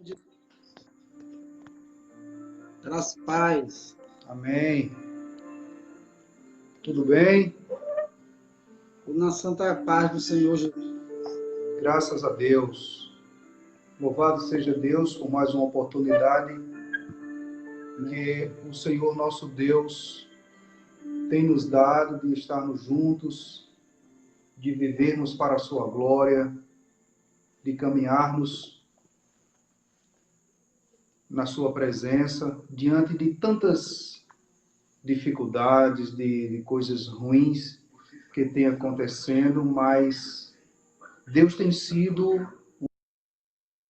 de Graças paz. Amém. Tudo bem? Na santa paz do Senhor Jesus. Graças a Deus. Louvado seja Deus por mais uma oportunidade que o Senhor nosso Deus tem nos dado de estarmos juntos, de vivermos para a sua glória, de caminharmos na sua presença, diante de tantas dificuldades, de coisas ruins que tem acontecendo, mas Deus tem sido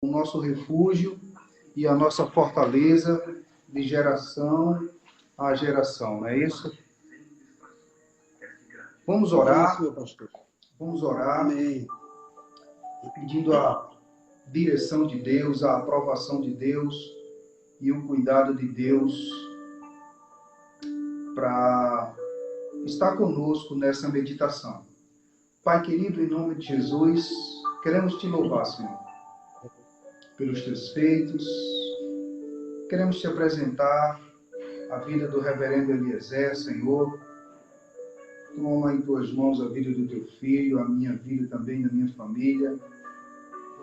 o nosso refúgio e a nossa fortaleza de geração a geração, não é isso? Vamos orar, Isso, meu pastor. vamos orar, Amém. pedindo a direção de Deus, a aprovação de Deus e o cuidado de Deus para estar conosco nessa meditação. Pai querido, em nome de Jesus, queremos te louvar, Senhor, pelos teus feitos. Queremos te apresentar a vida do reverendo Eliezer, Senhor. Toma em tuas mãos a vida do teu filho, a minha vida também, da minha família.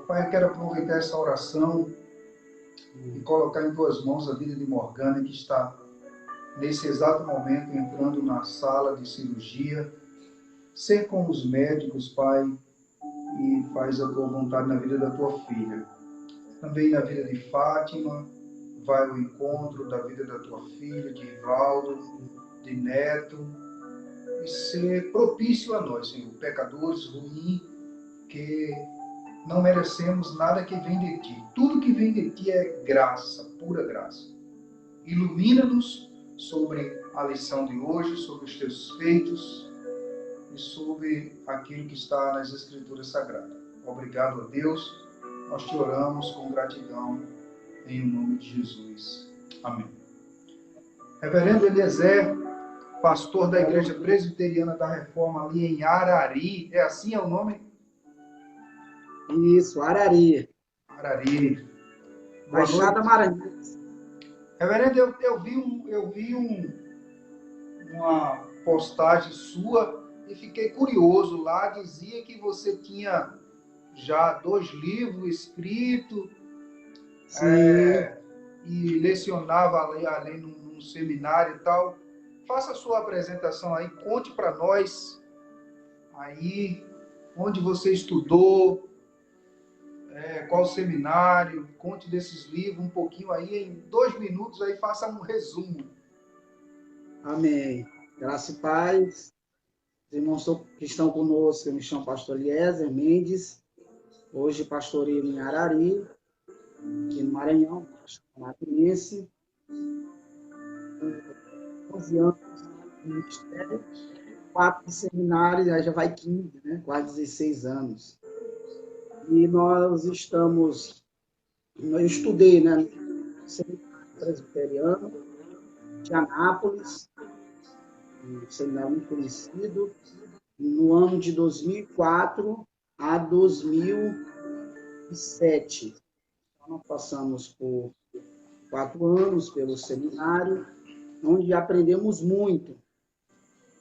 Pai, eu quero aproveitar essa oração e colocar em tuas mãos a vida de Morgana, que está nesse exato momento entrando na sala de cirurgia. Ser com os médicos, Pai, e faz a tua vontade na vida da tua filha. Também na vida de Fátima, vai ao encontro da vida da tua filha, de Ivaldo, de Neto, e ser propício a nós, Senhor, pecadores, ruins, que não merecemos nada que vem de Ti. Tudo que vem de Ti é graça, pura graça. Ilumina-nos sobre a lição de hoje, sobre os Teus feitos e sobre aquilo que está nas Escrituras Sagradas. Obrigado a Deus, nós te oramos com gratidão, em nome de Jesus. Amém. Reverendo Eliezer, pastor da Igreja Presbiteriana da Reforma ali em Arari, é assim é o nome? Isso, Arari. Arari. Boa Baixada noite. Maranhão. Reverendo, eu vi uma postagem sua e fiquei curioso. Lá dizia que você tinha já 2 livros escritos e lecionava ali num seminário e tal. Faça a sua apresentação aí, conte para nós aí onde você estudou, qual seminário, conte desses livros um pouquinho aí, em 2 minutos aí, faça um resumo. Amém. Graça e paz. Os irmãos que estão conosco, eu me chamo pastor Eliezer Mendes. Hoje pastoreio em Arari, aqui no Maranhão, maranhense. 11 anos de ministério, 4 de seminário, aí já vai 15, né? Quase 16 anos. E eu estudei, né, no seminário presbiteriano de Anápolis, um seminário muito conhecido, no ano de 2004 a 2007. Então, nós passamos por 4 anos pelo seminário, onde aprendemos muito.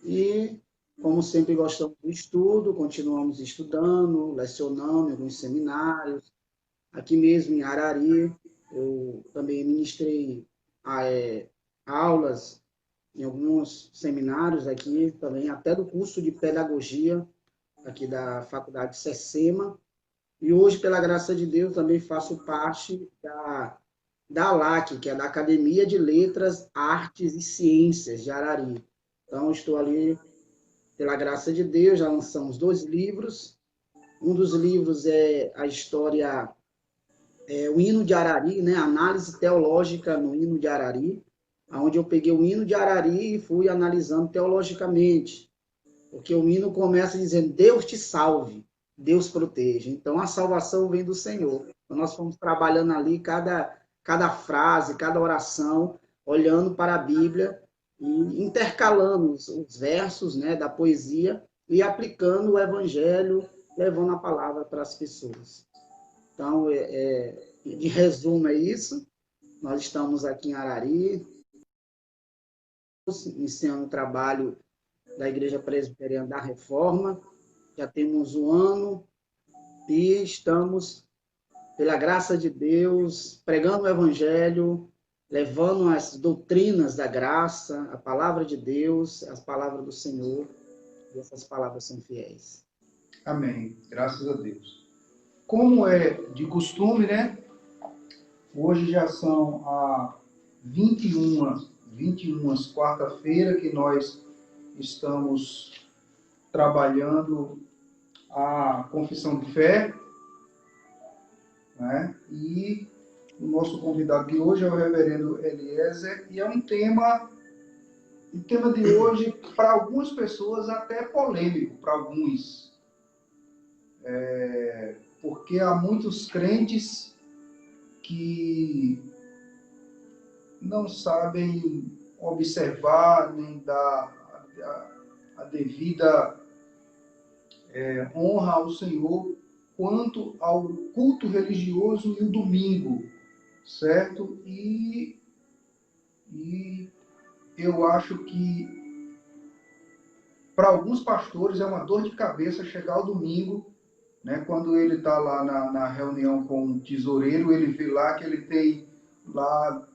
E, como sempre gostamos do estudo, continuamos estudando, lecionando em alguns seminários. Aqui mesmo em Arari, eu também ministrei aulas em alguns seminários aqui, também até do curso de pedagogia, aqui da Faculdade SESEMA. E hoje, pela graça de Deus, também faço parte da ALAC, que é da Academia de Letras, Artes e Ciências de Arari. Então, estou ali, pela graça de Deus, já lançamos 2 livros. Um dos livros é a história, o hino de Arari, né? Análise teológica no hino de Arari, onde eu peguei o hino de Arari e fui analisando teologicamente. Porque o hino começa dizendo, Deus te salve, Deus proteja. Então, a salvação vem do Senhor. Então, nós fomos trabalhando ali cada frase, cada oração, olhando para a Bíblia e intercalando os versos, né, da poesia e aplicando o Evangelho, levando a palavra para as pessoas. Então, De resumo é isso. Nós estamos aqui em Arari, iniciando o trabalho da Igreja Presbiteriana da Reforma. Já temos um ano e estamos, pela graça de Deus, pregando o Evangelho, levando as doutrinas da graça, a palavra de Deus, as palavras do Senhor, e essas palavras são fiéis. Amém. Graças a Deus. Como é de costume, né? Hoje já são a 21 quarta-feira que nós estamos trabalhando a confissão de fé, né? E o nosso convidado de hoje é o reverendo Eliezer, e é um tema de hoje, para algumas pessoas, até polêmico, para alguns. Porque há muitos crentes que não sabem observar nem dar a devida honra ao Senhor quanto ao culto religioso e o domingo, certo? E eu acho que para alguns pastores é uma dor de cabeça chegar ao domingo, né? Quando ele está lá na reunião com o tesoureiro, ele vê lá que ele tem lá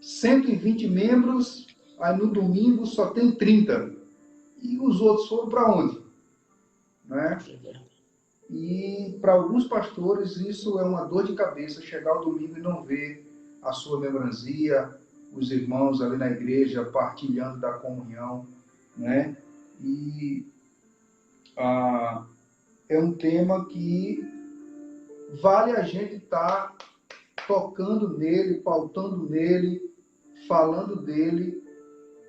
120 membros, aí no domingo só tem 30. E os outros foram para onde? Né? E para alguns pastores isso é uma dor de cabeça, chegar ao domingo e não ver a sua membresia, os irmãos ali na igreja partilhando da comunhão, né? E é um tema que vale a gente estar tocando nele, pautando nele, falando dele,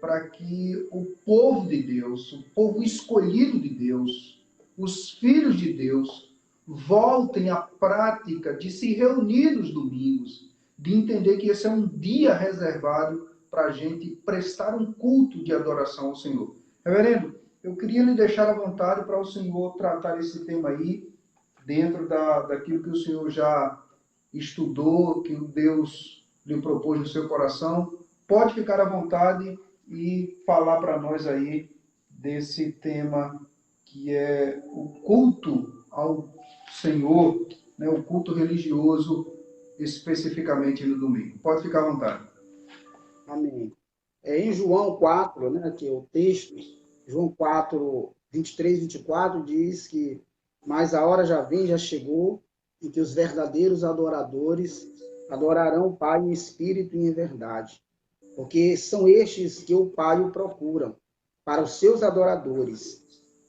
para que o povo de Deus, o povo escolhido de Deus, os filhos de Deus, voltem à prática de se reunir nos domingos, de entender que esse é um dia reservado para a gente prestar um culto de adoração ao Senhor. Reverendo, eu queria lhe deixar à vontade para o Senhor tratar esse tema aí, dentro daquilo que o Senhor já estudou, que Deus lhe propôs no seu coração. Pode ficar à vontade e falar para nós aí desse tema que é o culto ao Senhor, né, o culto religioso, especificamente no domingo. Pode ficar à vontade. Amém. Em João 4, né, que é o texto, João 4, 23 e 24, diz que mas a hora já vem, já chegou, em que os verdadeiros adoradores adorarão o Pai em espírito e em verdade. Porque são estes que o Pai o procuram, para os seus adoradores.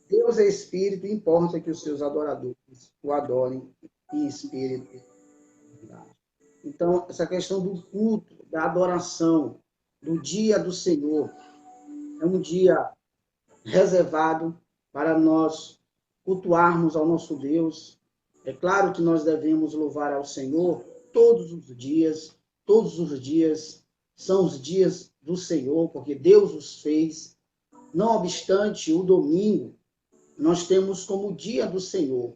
Deus é espírito, e importa que os seus adoradores o adorem em espírito e em verdade. Então, essa questão do culto, da adoração, do dia do Senhor, é um dia reservado para nós cultuarmos ao nosso Deus. É claro que nós devemos louvar ao Senhor todos os dias são os dias do Senhor, porque Deus os fez. Não obstante, o domingo nós temos como dia do Senhor,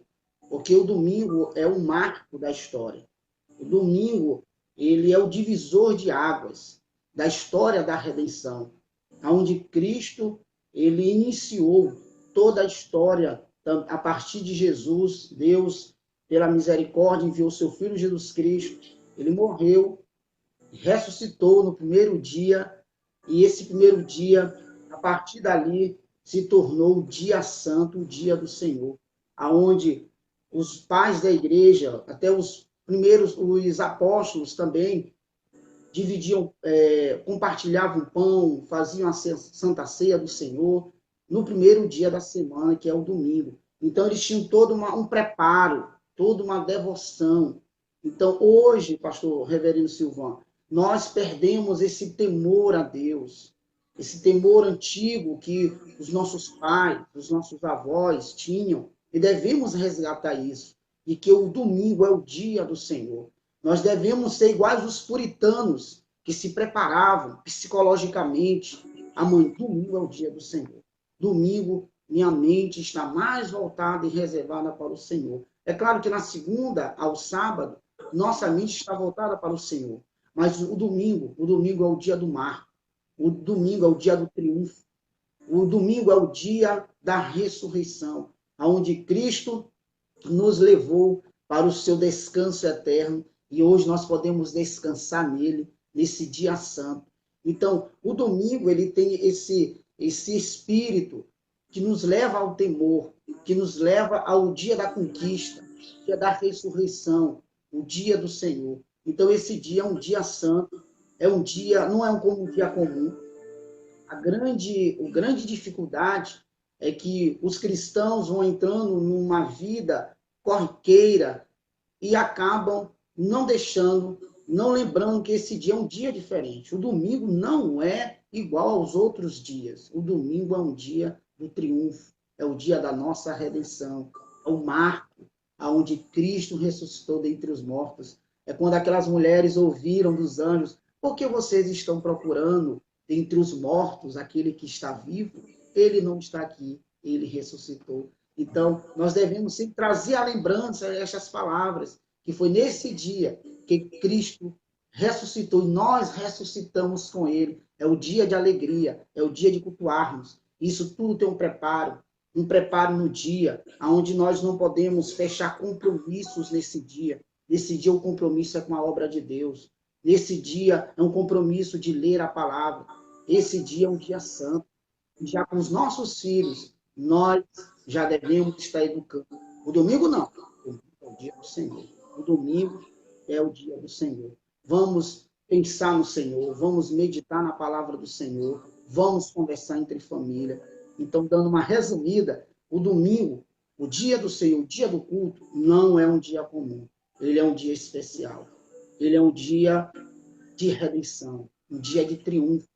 porque o domingo é o marco da história. O domingo, ele é o divisor de águas da história da redenção, onde Cristo, ele iniciou toda a história a partir de Jesus. Deus, pela misericórdia, enviou seu Filho Jesus Cristo. Ele morreu, ressuscitou no primeiro dia, e esse primeiro dia, a partir dali, se tornou o dia santo, o dia do Senhor, aonde os pais da igreja, até os primeiros, os apóstolos também, dividiam, compartilhavam pão, faziam a Santa Ceia do Senhor, no primeiro dia da semana, que é o domingo. Então, eles tinham todo um preparo, toda uma devoção. Então, hoje, pastor Reverendo Silvão, nós perdemos esse temor a Deus, esse temor antigo que os nossos pais, os nossos avós tinham, e devemos resgatar isso, de que o domingo é o dia do Senhor. Nós devemos ser iguais os puritanos, que se preparavam psicologicamente. Amanhã, domingo é o dia do Senhor. Domingo, minha mente está mais voltada e reservada para o Senhor. É claro que na segunda ao sábado, nossa mente está voltada para o Senhor. Mas o domingo é o dia do mar. O domingo é o dia do triunfo. O domingo é o dia da ressurreição, onde Cristo nos levou para o seu descanso eterno e hoje nós podemos descansar nele, nesse dia santo. Então, o domingo ele tem esse espírito que nos leva ao temor, que nos leva ao dia da conquista, dia da ressurreição, o dia do Senhor. Então, esse dia é um dia santo, é um dia, não é um dia comum. A grande dificuldade é que os cristãos vão entrando numa vida corriqueira e acabam não deixando, não lembrando que esse dia é um dia diferente. O domingo não é igual aos outros dias. O domingo é um dia do triunfo, é o dia da nossa redenção, é o marco aonde Cristo ressuscitou dentre os mortos. É quando aquelas mulheres ouviram dos anjos: por que vocês estão procurando dentre os mortos aquele que está vivo? Ele não está aqui, ele ressuscitou. Então, nós devemos sempre trazer à lembrança estas palavras, que foi nesse dia que Cristo ressuscitou e nós ressuscitamos com ele. É o dia de alegria, é o dia de cultuarmos. Isso tudo tem um preparo no dia, onde nós não podemos fechar compromissos nesse dia. Nesse dia o compromisso é com a obra de Deus. Nesse dia é um compromisso de ler a palavra. Esse dia é um dia santo. E já com os nossos filhos, nós já devemos estar educando. O domingo não. O domingo é o dia do Senhor. O domingo é o dia do Senhor. Vamos pensar no Senhor, vamos meditar na palavra do Senhor, vamos conversar entre família. Então, dando uma resumida, o domingo, o dia do Senhor, o dia do culto, não é um dia comum. Ele é um dia especial. Ele é um dia de redenção, um dia de triunfo,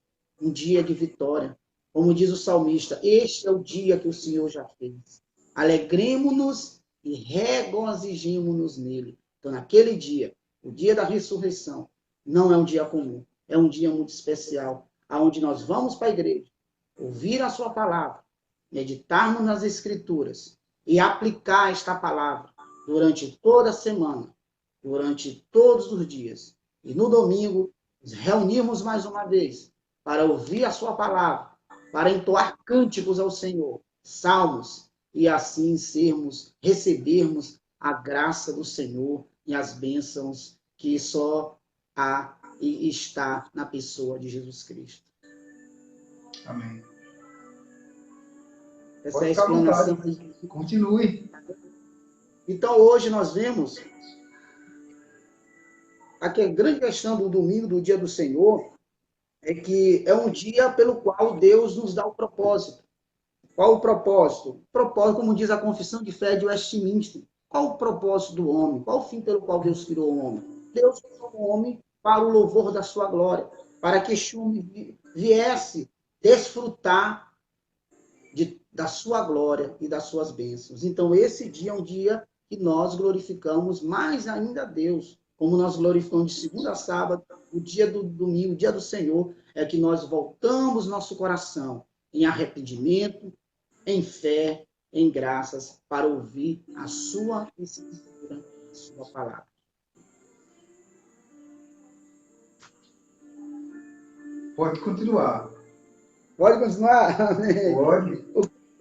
um dia de vitória. Como diz o salmista, este é o dia que o Senhor já fez. Alegremo-nos e regozijemo-nos nele. Então, naquele dia, o dia da ressurreição, não é um dia comum. É um dia muito especial, onde nós vamos para a igreja, ouvir a sua palavra, meditarmos nas Escrituras e aplicar esta palavra durante toda a semana, durante todos os dias. E no domingo, nos reunirmos mais uma vez para ouvir a sua palavra, para entoar cânticos ao Senhor, salmos, e assim recebermos a graça do Senhor e as bênçãos que só há e está na pessoa de Jesus Cristo. Amém. Essa é a explanação. Continue. Então, hoje nós vemos aqui a grande questão do domingo, do dia do Senhor, é que é um dia pelo qual Deus nos dá o propósito. Qual o propósito? O propósito, como diz a Confissão de Fé de Westminster. Qual o propósito do homem? Qual o fim pelo qual Deus criou o homem? Deus criou o homem para o louvor da sua glória, para que este homem viesse desfrutar da sua glória e das suas bênçãos. Então, esse dia é um dia que nós glorificamos mais ainda a Deus, como nós glorificamos de segunda a sábado, o dia do domingo, o dia do Senhor, é que nós voltamos nosso coração em arrependimento, em fé, em graças, para ouvir a sua escritura, a sua palavra. Pode continuar. Pode continuar? Pode.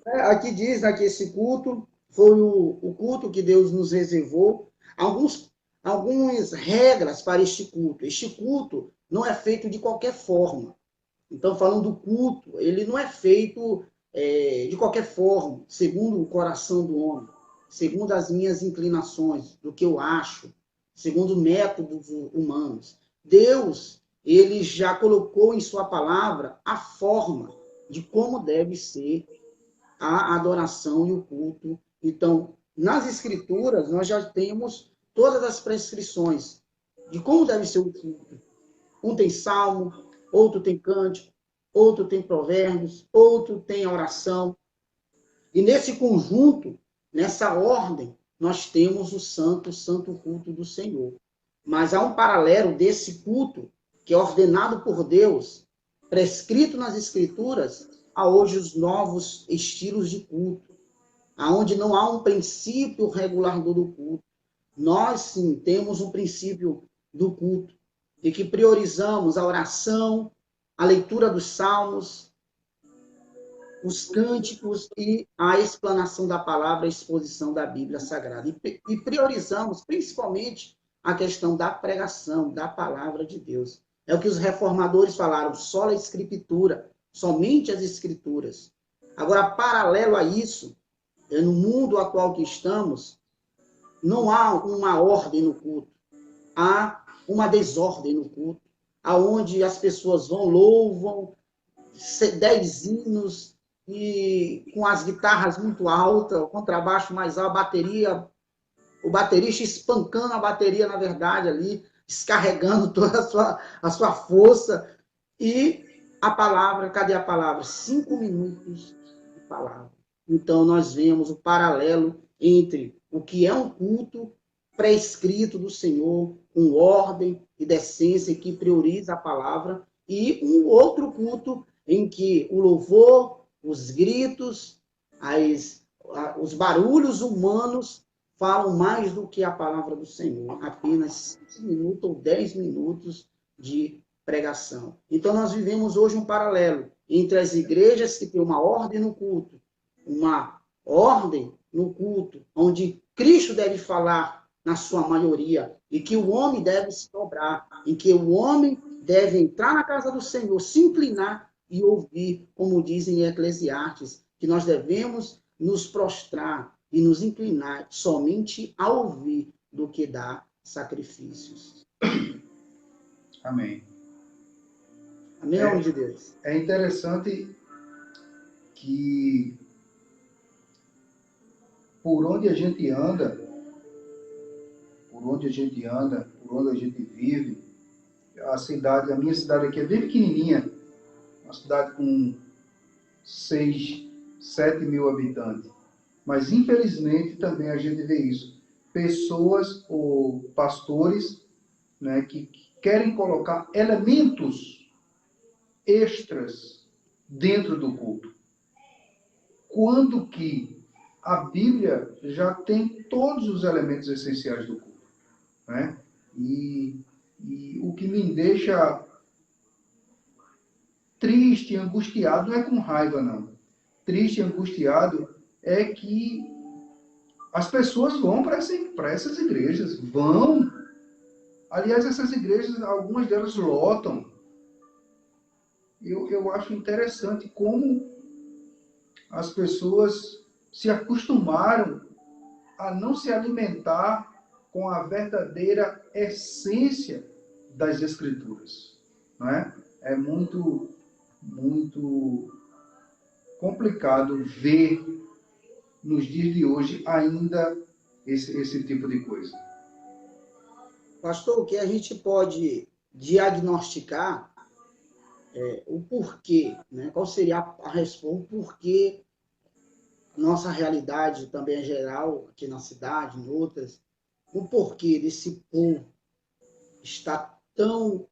Aqui diz que esse culto foi o culto que Deus nos reservou. Algumas regras para este culto. Este culto não é feito de qualquer forma. Então, falando do culto, ele não é feito de qualquer forma, segundo o coração do homem, segundo as minhas inclinações, do que eu acho, segundo métodos humanos. Deus, ele já colocou em sua palavra a forma de como deve ser a adoração e o culto. Então, nas Escrituras, nós já temos todas as prescrições de como deve ser o culto. Um tem salmo, outro tem cântico, outro tem provérbios, outro tem oração. E nesse conjunto, nessa ordem, nós temos o santo culto do Senhor. Mas há um paralelo desse culto, que é ordenado por Deus, prescrito nas Escrituras, a hoje os novos estilos de culto, aonde não há um princípio regulador do culto, nós sim temos um princípio do culto e que priorizamos a oração, a leitura dos salmos, os cânticos e a explanação da palavra, a exposição da Bíblia Sagrada. E priorizamos principalmente a questão da pregação, da palavra de Deus. É o que os reformadores falaram, só a escritura, somente as escrituras. Agora, paralelo a isso, no mundo atual que estamos, não há uma ordem no culto, há uma desordem no culto, aonde as pessoas vão, louvam, 10 hinos, e com as guitarras muito altas, o contrabaixo mais alto, a bateria, o baterista espancando a bateria, na verdade, ali, descarregando toda a sua força, e a palavra, cadê a palavra? 5 minutos de palavra. Então, nós vemos o paralelo entre o que é um culto pré-escrito do Senhor, com ordem e decência, que prioriza a palavra, e um outro culto em que o louvor, os gritos, os barulhos humanos falam mais do que a palavra do Senhor. Apenas 5 minutos ou 10 minutos de pregação. Então, nós vivemos hoje um paralelo entre as igrejas que têm uma ordem no culto, uma ordem no culto, onde Cristo deve falar na sua maioria, e que o homem deve se dobrar, em que o homem deve entrar na casa do Senhor, se inclinar e ouvir, como dizem em Eclesiastes, que nós devemos nos prostrar e nos inclinar somente a ouvir do que dar sacrifícios. Amém. Amém, nome de Deus. É interessante que por onde a gente anda, por onde a gente vive, a minha cidade aqui é bem pequenininha, uma cidade com 6, 7 mil habitantes. Mas, infelizmente, também a gente vê isso. Pessoas ou pastores, né, que querem colocar elementos extras dentro do culto. Quando que a Bíblia já tem todos os elementos essenciais do culto, né? E o que me deixa triste, angustiado, não é com raiva, não. Triste e angustiado é que as pessoas vão para essas igrejas, vão. Aliás, essas igrejas, algumas delas lotam. Eu acho interessante como as pessoas se acostumaram a não se alimentar com a verdadeira essência das Escrituras. Não é? É muito, muito complicado ver nos dias de hoje ainda esse tipo de coisa. Pastor, o que a gente pode diagnosticar o porquê, né? Qual seria a resposta, o porquê nossa realidade também é geral, aqui na cidade, em outras, o porquê desse povo estar tão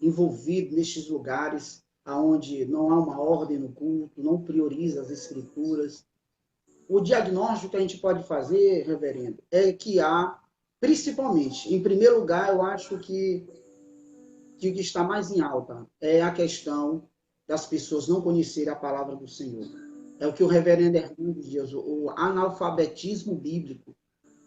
envolvido nestes lugares onde não há uma ordem no culto, não prioriza as escrituras. O diagnóstico que a gente pode fazer, reverendo, é que há, principalmente, em primeiro lugar, eu acho que o que está mais em alta é a questão das pessoas não conhecerem a palavra do Senhor. É o que o reverendo Hernandes diz, o analfabetismo bíblico.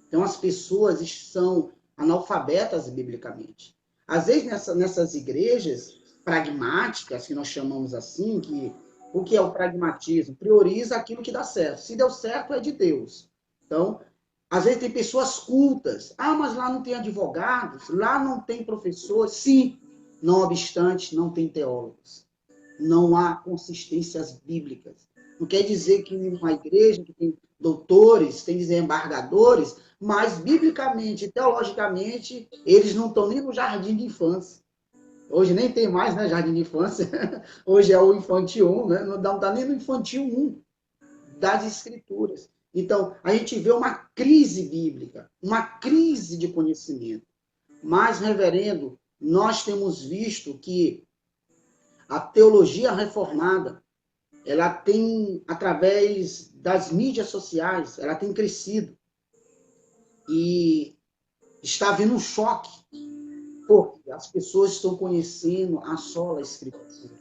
Então, as pessoas são analfabetas biblicamente. Às vezes, nessas igrejas pragmáticas, que nós chamamos assim, que o que é o pragmatismo? Prioriza aquilo que dá certo. Se deu certo, é de Deus. Então, às vezes tem pessoas cultas. Ah, mas lá não tem advogados, lá não tem professores. Sim, não obstante, não tem teólogos. Não há consistências bíblicas. Não quer dizer que uma igreja que tem doutores, tem desembargadores, mas biblicamente, teologicamente, eles não estão nem no jardim de infância. Hoje nem tem mais, né, jardim de infância. Hoje é o infantil 1, né? Não dá nem no infantil 1 das escrituras. Então, a gente vê uma crise bíblica, uma crise de conhecimento. Mas, reverendo, nós temos visto que a teologia reformada, ela tem, através das mídias sociais, ela tem crescido. E Está havendo um choque, porque as pessoas estão conhecendo a sola Escritura.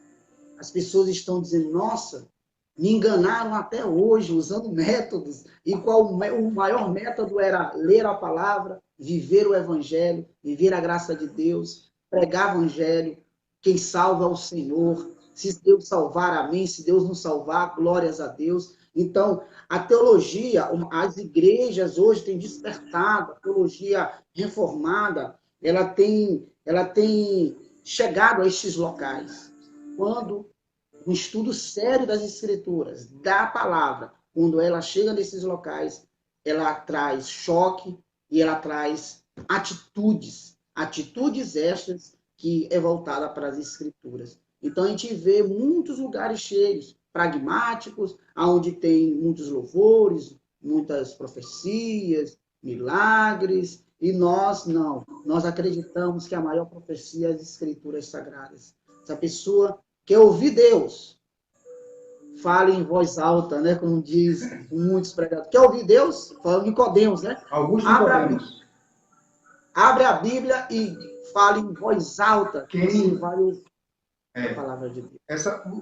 As pessoas estão dizendo, nossa, me enganaram até hoje, usando métodos, e qual o maior método era ler a palavra, viver o evangelho, viver a graça de Deus, pregar o evangelho, quem salva é o Senhor, se Deus salvar, amém, se Deus não salvar, glórias a Deus. Então, a teologia, as igrejas hoje têm despertado, a teologia reformada, ela tem chegado a estes locais. Quando um estudo sério das escrituras, da palavra, quando ela chega nesses locais, ela traz choque e ela traz atitudes estas que é voltada para as escrituras. Então a gente vê muitos lugares cheios, pragmáticos, onde tem muitos louvores, muitas profecias, milagres, e nós não. Nós acreditamos que a maior profecia é as escrituras sagradas. Se a pessoa quer ouvir Deus, fale em voz alta, né? Como diz muitos pregadores. Quer ouvir Deus? Fala Nicodemos, né? Augusto Nicodemos. Abre a Bíblia e fale em voz alta. Você vai ouvir a palavra de Deus.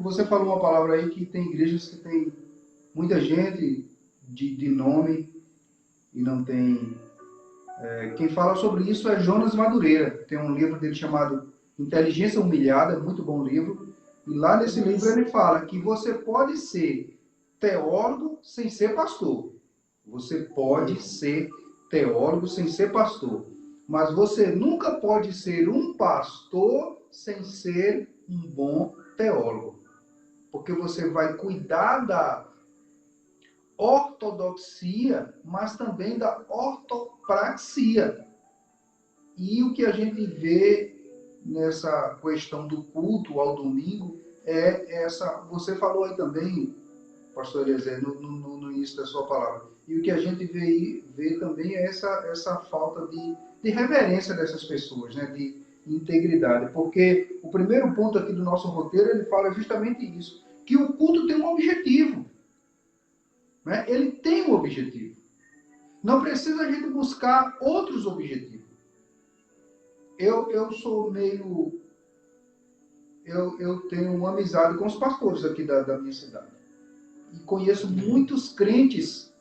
Você falou uma palavra aí que tem igrejas que tem muita gente de nome e não tem... quem fala sobre isso é Jonas Madureira. Tem um livro dele chamado Inteligência Humilhada, muito bom livro. E lá nesse livro ele fala que você pode ser teólogo sem ser pastor. Você pode ser teólogo sem ser pastor. Mas você nunca pode ser um pastor sem ser um bom teólogo. Porque você vai cuidar da ortodoxia, mas também da ortopraxia. E o que a gente vê nessa questão do culto ao domingo é essa... Você falou aí também, pastor Eliezer, no início da sua palavra. E o que a gente vê também é essa falta de reverência dessas pessoas, né? De integridade. Porque o primeiro ponto aqui do nosso roteiro, ele fala justamente isso, que o culto tem um objetivo. Né? Ele tem um objetivo. Não precisa a gente buscar outros objetivos. Eu sou meio... Eu tenho uma amizade com os pastores aqui da minha cidade. E conheço muitos crentes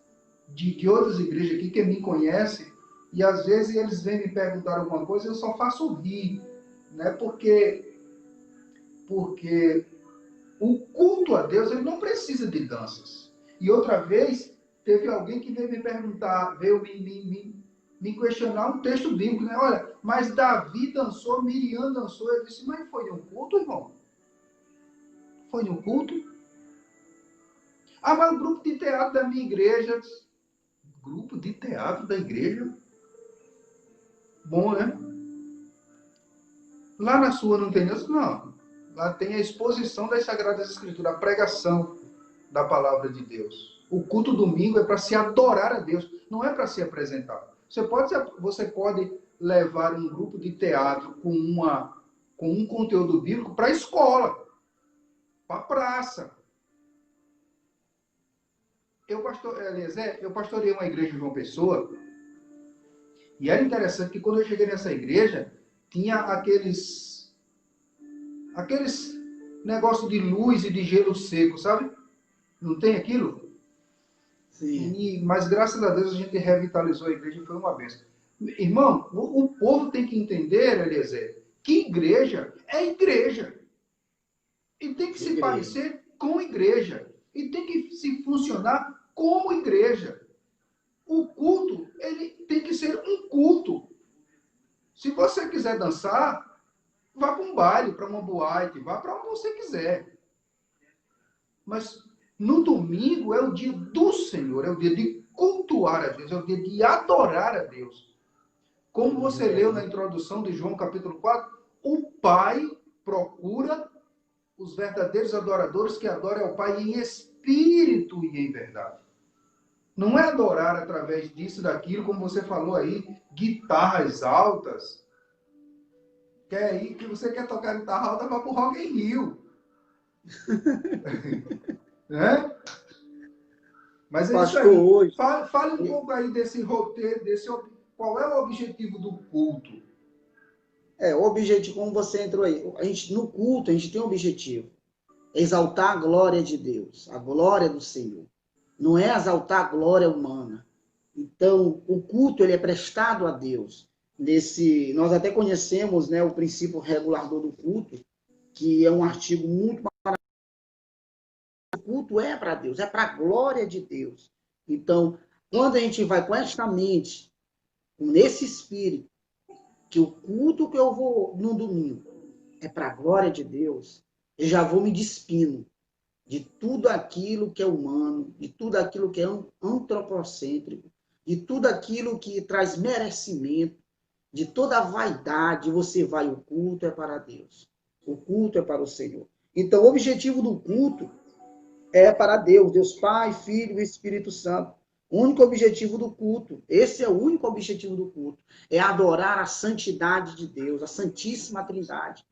de outras igrejas aqui que me conhecem, e às vezes eles vêm me perguntar alguma coisa, eu só faço rir, né? Porque o culto a Deus, ele não precisa de danças. E outra vez, teve alguém que veio me perguntar, veio me questionar um texto bíblico, né? Olha, mas Davi dançou, Miriam dançou. Eu disse, mas foi um culto, irmão? Foi um culto? Ah, mas o grupo de teatro da minha igreja... Grupo de teatro da igreja? Bom, né? Lá na sua não tem isso? Não. Lá tem a exposição das Sagradas Escrituras, a pregação da palavra de Deus. O culto domingo é para se adorar a Deus, não é para se apresentar. Você pode levar um grupo de teatro com um conteúdo bíblico para a escola, para a praça. Eu pastorei uma igreja em João Pessoa, e era interessante que quando eu cheguei nessa igreja, tinha aqueles negócio de luz e de gelo seco, sabe? Não tem aquilo? Sim. Mas graças a Deus a gente revitalizou a igreja e foi uma bênção. Irmão, o povo tem que entender, Eliezer, que igreja é igreja. E tem que se parecer com igreja. E tem que se funcionar como igreja. O culto, ele tem que ser um culto. Se você quiser dançar, vá para um baile, para uma boate, vá para onde você quiser. Mas no domingo é o dia do Senhor, é o dia de cultuar a Deus, é o dia de adorar a Deus. Como você leu na introdução de João capítulo 4, o Pai procura os verdadeiros adoradores que adoram ao Pai em espírito e em verdade. Não é adorar através disso, daquilo, como você falou aí, guitarras altas. Que você quer tocar guitarra alta, vá para o Rock in Rio. Né? Mas é isso aí. Fale um pouco aí desse roteiro, qual é o objetivo do culto? O objetivo, como você entrou aí, no culto a gente tem um objetivo, exaltar a glória de Deus, a glória do Senhor. Não é exaltar a glória humana. Então, o culto ele é prestado a Deus. Nós até conhecemos, né, o princípio regulador do culto, que é um artigo muito maravilhoso. O culto é para Deus, é para a glória de Deus. Então, quando a gente vai com esta mente, nesse espírito, que o culto que eu vou no domingo é para a glória de Deus, eu já vou me despindo de tudo aquilo que é humano, de tudo aquilo que é antropocêntrico, de tudo aquilo que traz merecimento, de toda a vaidade. Você vai, o culto é para Deus. O culto é para o Senhor. Então, o objetivo do culto é para Deus, Deus Pai, Filho e Espírito Santo. O único objetivo do culto, esse é o único objetivo do culto, é adorar a santidade de Deus, a Santíssima Trindade.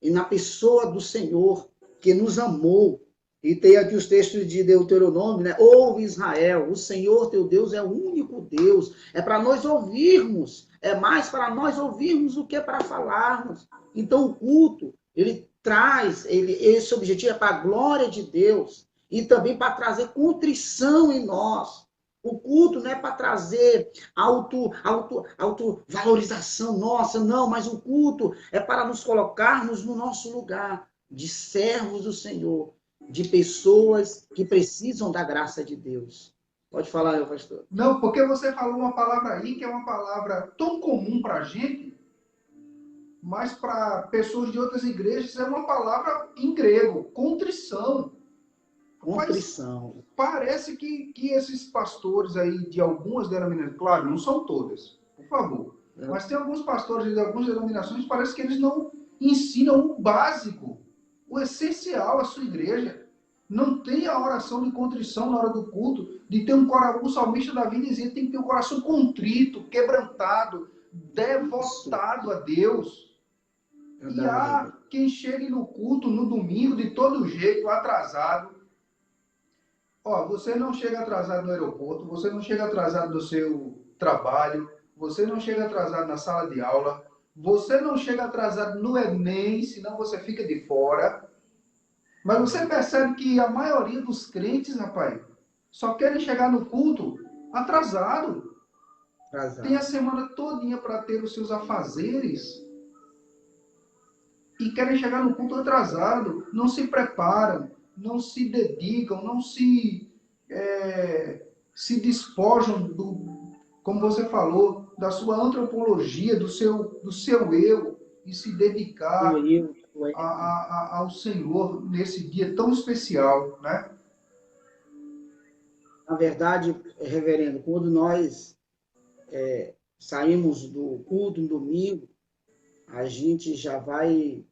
E na pessoa do Senhor, que nos amou. E tem aqui os textos de Deuteronômio, né? Ouve Israel, o Senhor teu Deus é o único Deus. É para nós ouvirmos, é mais para nós ouvirmos do que para falarmos. Então o culto, ele traz, esse objetivo é para a glória de Deus e também para trazer contrição em nós. O culto não é para trazer autovalorização nossa, não, mas o culto é para nos colocarmos no nosso lugar de servos do Senhor, de pessoas que precisam da graça de Deus. Pode falar, meu pastor. Não, porque você falou uma palavra aí que é uma palavra tão comum para a gente, mas para pessoas de outras igrejas é uma palavra em grego, contrição. Contrição. Parece que esses pastores aí de algumas denominações, claro, não são todas, por favor, mas tem alguns pastores de algumas denominações, parece que eles não ensinam o básico, o essencial à sua igreja. Não tem a oração de contrição na hora do culto, de ter um coração, o salmista Davi dizia, tem que ter um coração contrito, quebrantado, devotado a Deus. E há quem chegue no culto no domingo de todo jeito, atrasado. Ó, você não chega atrasado no aeroporto, você não chega atrasado no seu trabalho, você não chega atrasado na sala de aula, você não chega atrasado no Enem, senão você fica de fora. Mas você percebe que a maioria dos crentes, rapaz, só querem chegar no culto atrasado. Tem a semana todinha para ter os seus afazeres e querem chegar no culto atrasado, não se preparam, não se dedicam, não se despojam como você falou, da sua antropologia, do seu eu, e se dedicar ao Senhor nesse dia tão especial, né? Na verdade, reverendo, quando nós saímos do culto no domingo, a gente já vai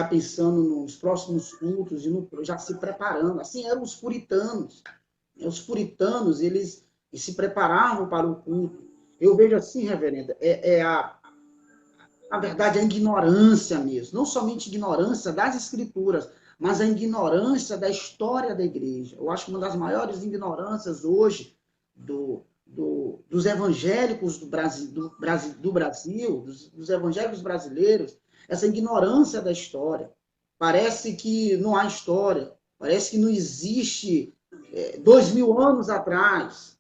pensando nos próximos cultos e já se preparando. Assim eram os puritanos. Os puritanos, eles se preparavam para o culto. Eu vejo assim, reverenda, na verdade, a ignorância mesmo. Não somente a ignorância das escrituras, mas a ignorância da história da igreja. Eu acho que uma das maiores ignorâncias hoje dos evangélicos do Brasil, dos evangélicos brasileiros, essa ignorância da história. Parece que não há história, parece que não existe 2000 anos atrás.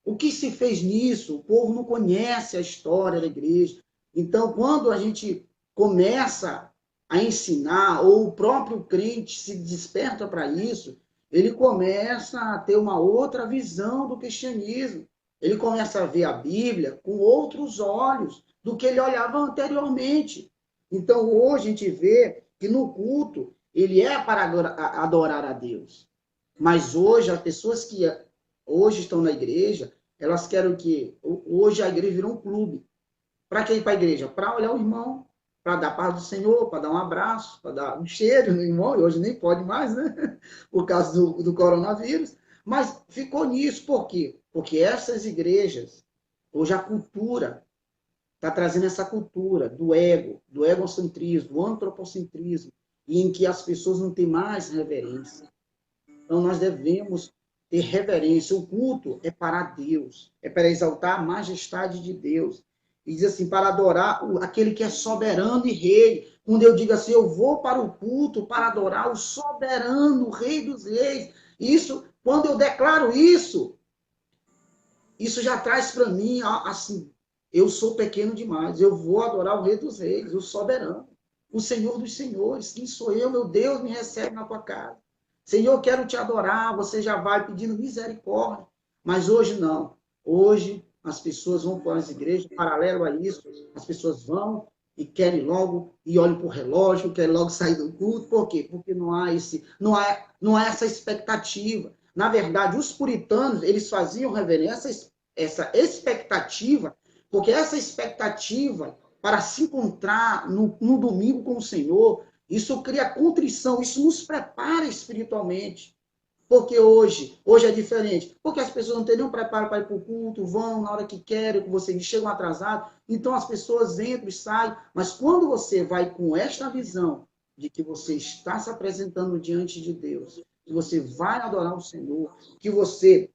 O que se fez nisso? O povo não conhece a história da igreja. Então, quando a gente começa a ensinar, ou o próprio crente se desperta para isso, ele começa a ter uma outra visão do cristianismo. Ele começa a ver a Bíblia com outros olhos do que ele olhava anteriormente. Então, hoje a gente vê que no culto, ele é para adorar a Deus. Mas hoje, as pessoas que hoje estão na igreja, elas querem o quê? Hoje a igreja virou um clube. Para que ir para a igreja? Para olhar o irmão, para dar paz do Senhor, para dar um abraço, para dar um cheiro no irmão, e hoje nem pode mais, né? Por causa do coronavírus. Mas ficou nisso, por quê? Porque essas igrejas, hoje a cultura, está trazendo essa cultura do ego, do egocentrismo, do antropocentrismo, e em que as pessoas não têm mais reverência. Então, nós devemos ter reverência. O culto é para Deus, é para exaltar a majestade de Deus. e diz assim, para adorar aquele que é soberano e rei. Quando eu digo assim, eu vou para o culto para adorar o soberano, o rei dos reis. Isso, quando eu declaro isso já traz para mim, assim, eu sou pequeno demais, eu vou adorar o rei dos reis, o soberano, o Senhor dos senhores. Quem sou eu, meu Deus, me recebe na tua casa. Senhor, quero te adorar, você já vai pedindo misericórdia. Mas hoje não. Hoje as pessoas vão para as igrejas, paralelo a isso, as pessoas vão e querem logo, e olham para o relógio, querem logo sair do culto. Por quê? Porque não há essa expectativa. Na verdade, os puritanos, eles faziam reverência, essa expectativa, porque essa expectativa para se encontrar no domingo com o Senhor, isso cria contrição, isso nos prepara espiritualmente. Porque hoje é diferente. Porque as pessoas não têm nenhum preparo para ir para o culto, vão na hora que querem, que vocês chegam atrasados. Então as pessoas entram e saem. Mas quando você vai com esta visão de que você está se apresentando diante de Deus, que você vai adorar o Senhor, que você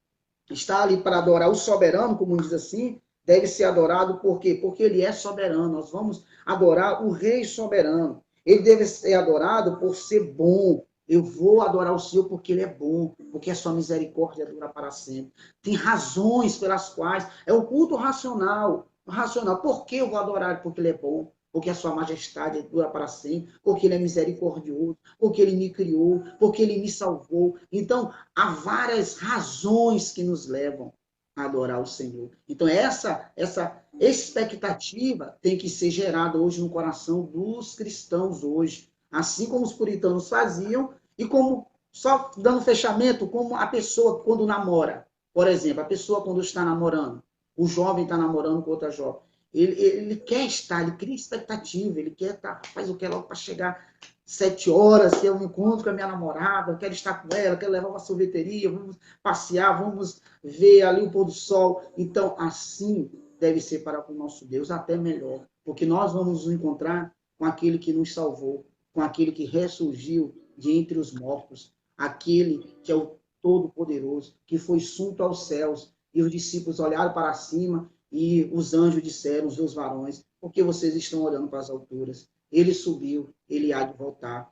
está ali para adorar o soberano, como diz assim, deve ser adorado por quê? Porque ele é soberano. Nós vamos adorar o rei soberano. Ele deve ser adorado por ser bom. Eu vou adorar o Senhor porque ele é bom, porque a sua misericórdia dura para sempre. Tem razões pelas quais é o culto racional. Racional. Por que eu vou adorar? Porque ele é bom, porque a sua majestade dura para sempre, porque ele é misericordioso, porque ele me criou, porque ele me salvou. Então, há várias razões que nos levam a adorar o Senhor. Então, essa expectativa tem que ser gerada hoje no coração dos cristãos hoje. Assim como os puritanos faziam, e como, só dando fechamento, como a pessoa quando namora. Por exemplo, a pessoa quando está namorando, o jovem está namorando com outra jovem. Ele quer estar, ele cria expectativa, ele quer estar, faz o que logo para chegar 7 horas, que eu me encontro com a minha namorada, eu quero estar com ela, quero levar uma sorveteria, vamos passear, vamos ver ali o pôr do sol. Então, assim deve ser para o nosso Deus, até melhor, porque nós vamos nos encontrar com aquele que nos salvou, com aquele que ressurgiu de entre os mortos, aquele que é o Todo-Poderoso, que foi sunto aos céus, e os discípulos olharam para cima e os anjos disseram, os meus varões, por que vocês estão olhando para as alturas? Ele subiu, ele há de voltar.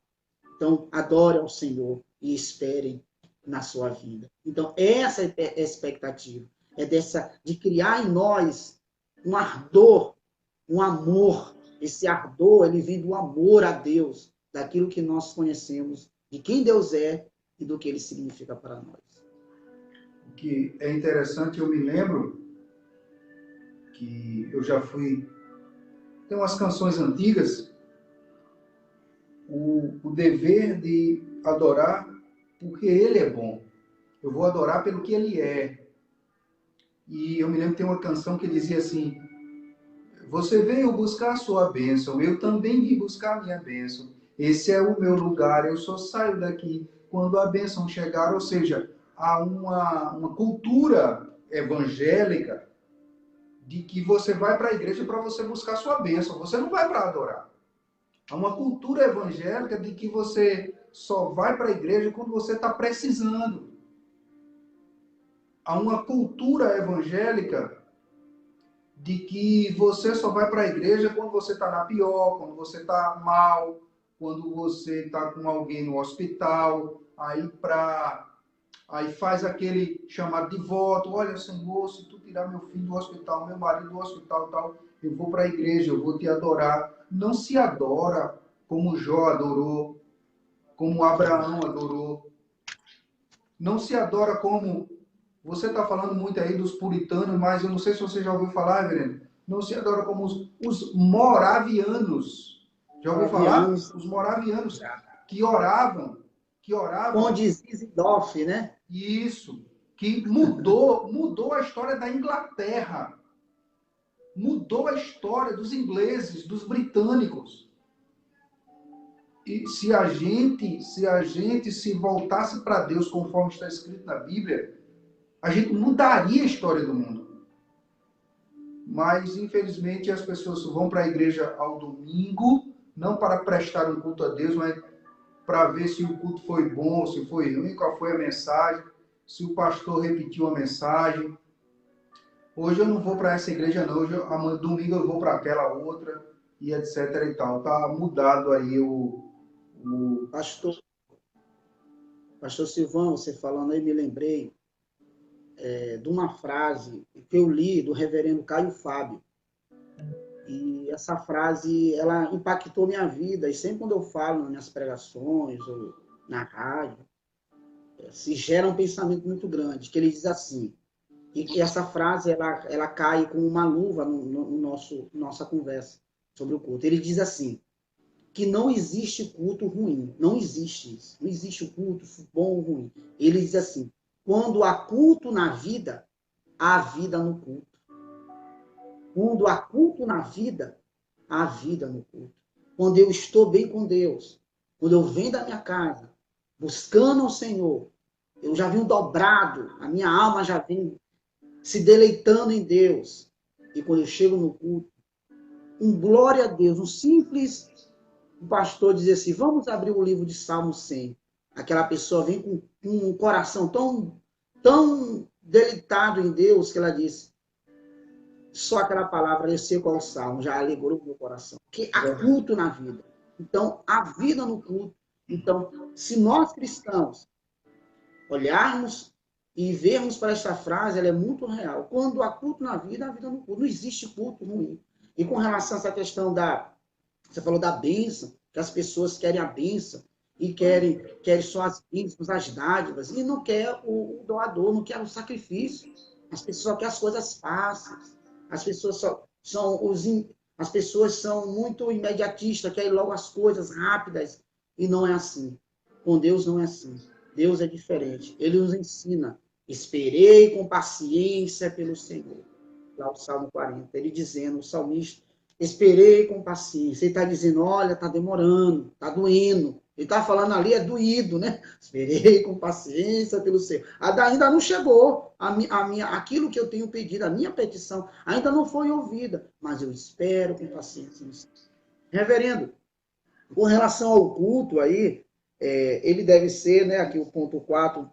Então, adore ao Senhor e esperem na sua vida. Então, essa é a expectativa. É de criar em nós um ardor, um amor. Esse ardor, ele vem do amor a Deus, daquilo que nós conhecemos, de quem Deus é e do que ele significa para nós. O que é interessante, eu me lembro que eu já fui... Tem umas canções antigas, o dever de adorar porque ele é bom. Eu vou adorar pelo que ele é. E eu me lembro que tem uma canção que dizia assim: você veio buscar a sua bênção, eu também vim buscar a minha bênção. Esse é o meu lugar, eu só saio daqui quando a bênção chegar. Ou seja, há uma cultura evangélica de que você vai para a igreja para você buscar a sua bênção, você não vai para adorar. Há uma cultura evangélica de que você só vai para a igreja quando você está precisando. Há uma cultura evangélica de que você só vai para a igreja quando você está na pior, quando você está mal, quando você está com alguém no hospital, aí faz aquele chamado de voto: olha, Senhor, se tu tirar meu filho do hospital, meu marido do hospital, tal, eu vou para a igreja, eu vou te adorar. Não se adora como Jó adorou, como Abraão adorou. Não se adora como... Você está falando muito aí dos puritanos, mas eu não sei se você já ouviu falar, reverendo. Não se adora como os moravianos. Já ouviu falar? Os moravianos que oravam. Onde Zizidorf, né? Isso. Que mudou a história da Inglaterra. Mudou a história dos ingleses, dos britânicos. E se a gente se voltasse para Deus conforme está escrito na Bíblia, a gente mudaria a história do mundo. Mas, infelizmente, as pessoas vão para a igreja ao domingo, não para prestar um culto a Deus, mas para ver se o culto foi bom, se foi ruim, qual foi a mensagem, se o pastor repetiu a mensagem. hoje eu não vou para essa igreja não, hoje, amanhã, domingo eu vou para aquela outra, e etc e tal. Tá mudado aí o... Pastor Silvão, você falando aí, me lembrei de uma frase que eu li do reverendo Caio Fábio. E essa frase, ela impactou minha vida. E sempre quando eu falo nas minhas pregações ou na rádio, se gera um pensamento muito grande, que ele diz assim, e essa frase, ela cai como uma luva no nossa conversa sobre o culto. Ele diz assim, que não existe culto ruim. Não existe isso. Não existe o culto bom ou ruim. Ele diz assim, quando há culto na vida, há vida no culto. Quando há culto na vida, há vida no culto. Quando eu estou bem com Deus, quando eu venho da minha casa, buscando o Senhor, eu já venho dobrado, a minha alma já vem se deleitando em Deus. E quando eu chego no culto, um glória a Deus, um simples pastor dizer assim, vamos abrir o livro de Salmo 100. Aquela pessoa vem com um coração tão deleitado em Deus que ela diz, só aquela palavra, eu sei qual é o Salmo, já alegrou o meu coração. Porque há culto na vida. Então, há vida no culto. Então, se nós cristãos olharmos e vermos para esta frase, ela é muito real. Quando há culto na vida, há vida no culto. Não existe culto ruim. E com relação a essa questão você falou da bênção, que as pessoas querem a bênção e querem só as bênçãos, as dádivas, e não quer o doador, não quer o sacrifício. As pessoas só querem as coisas fáceis. As pessoas as pessoas são muito imediatistas, querem logo as coisas rápidas, e não é assim. Com Deus não é assim. Deus é diferente. Ele nos ensina, esperei com paciência pelo Senhor. Lá o Salmo 40, ele dizendo, o salmista, esperei com paciência. Ele está dizendo, olha, está demorando, está doendo. Ele está falando ali, é doído, né? Esperei com paciência pelo Senhor. Ainda não chegou aquilo que eu tenho pedido, a minha petição, ainda não foi ouvida, mas eu espero com paciência. Reverendo, com relação ao culto aí, ele deve ser, né, aqui o ponto 4,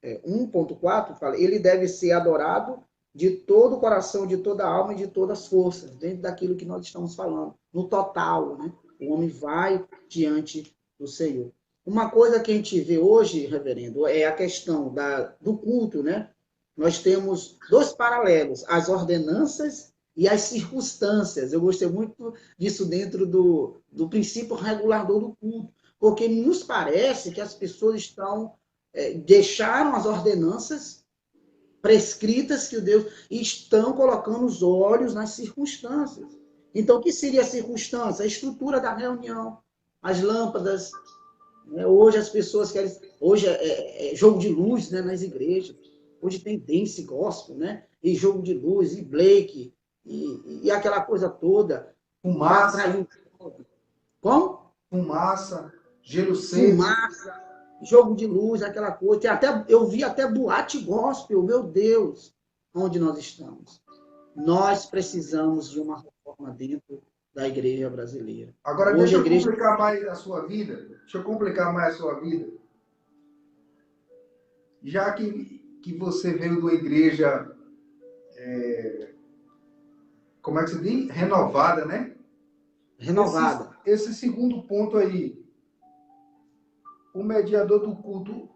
1.4, fala, ele deve ser adorado de todo o coração, de toda a alma e de todas as forças, dentro daquilo que nós estamos falando, no total, né? O homem vai diante do Senhor. Uma coisa que a gente vê hoje, reverendo, é a questão do culto, né? Nós temos dois paralelos, as ordenanças e as circunstâncias. Eu gostei muito disso dentro do princípio regulador do culto, porque nos parece que as pessoas deixaram as ordenanças prescritas que o Deus estão colocando os olhos nas circunstâncias. Então, o que seria a circunstância? A estrutura da reunião, as lâmpadas. Né? Hoje as pessoas querem... Hoje é jogo de luz, né, nas igrejas. Hoje tem dance gospel, né? E jogo de luz, e Blake, e aquela coisa toda. Fumaça. Como? Fumaça, gelo seco. Fumaça, jogo de luz, aquela coisa. Eu vi até boate gospel, meu Deus, onde nós estamos. Nós precisamos de uma reforma dentro da igreja brasileira. Agora, deixa eu complicar mais a sua vida. Deixa eu complicar mais a sua vida. Já que você veio de uma igreja, como é que se diz? Renovada, né? Renovada. Esse segundo ponto aí, o mediador do culto,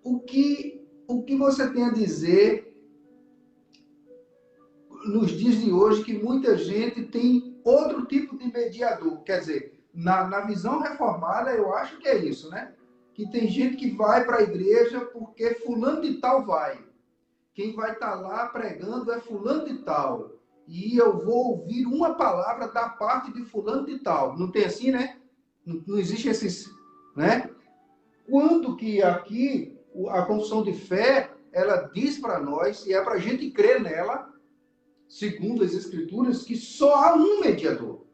o que você tem a dizer nos dias de hoje que muita gente tem outro tipo de mediador? Quer dizer, na visão reformada, eu acho que é isso, né? Que tem gente que vai para a igreja porque fulano de tal vai. Quem vai estar lá pregando é fulano de tal. E eu vou ouvir uma palavra da parte de fulano de tal. Não tem assim, né? Não existe esses, né? Quando que aqui a confissão de fé, ela diz para nós, e é para a gente crer nela, segundo as escrituras, que só há um mediador.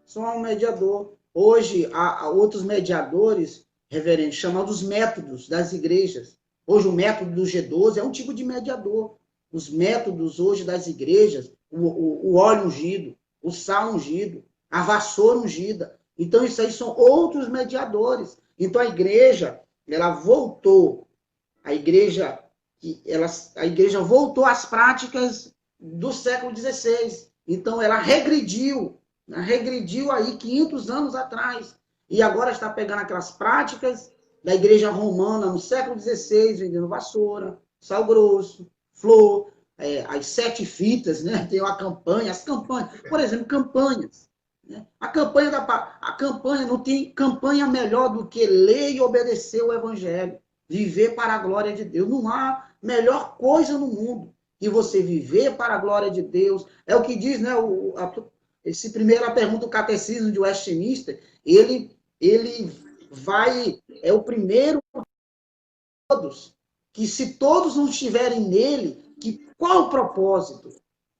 Só há um mediador. Hoje há outros mediadores, reverendo, chamados métodos das igrejas. Hoje o método do G12 é um tipo de mediador. Os métodos hoje das igrejas, o óleo ungido, o sal ungido, a vassoura ungida. Então, isso aí são outros mediadores. Então, a igreja, ela voltou. A igreja que a igreja voltou às práticas do século XVI. Então, ela regrediu, né? Regrediu aí 500 anos atrás. E agora está pegando aquelas práticas da igreja romana no século XVI, vendendo vassoura, sal grosso, flor, as 7 fitas, né? Tem a campanha, as campanhas. Por exemplo, campanhas. Né? A campanha não tem campanha melhor do que ler e obedecer o evangelho. Viver para a glória de Deus. Não há melhor coisa no mundo que você viver para a glória de Deus. É o que diz, né? Esse primeira pergunta do Catecismo de Westminster, ele é o primeiro de todos, que se todos não estiverem nele, qual o propósito?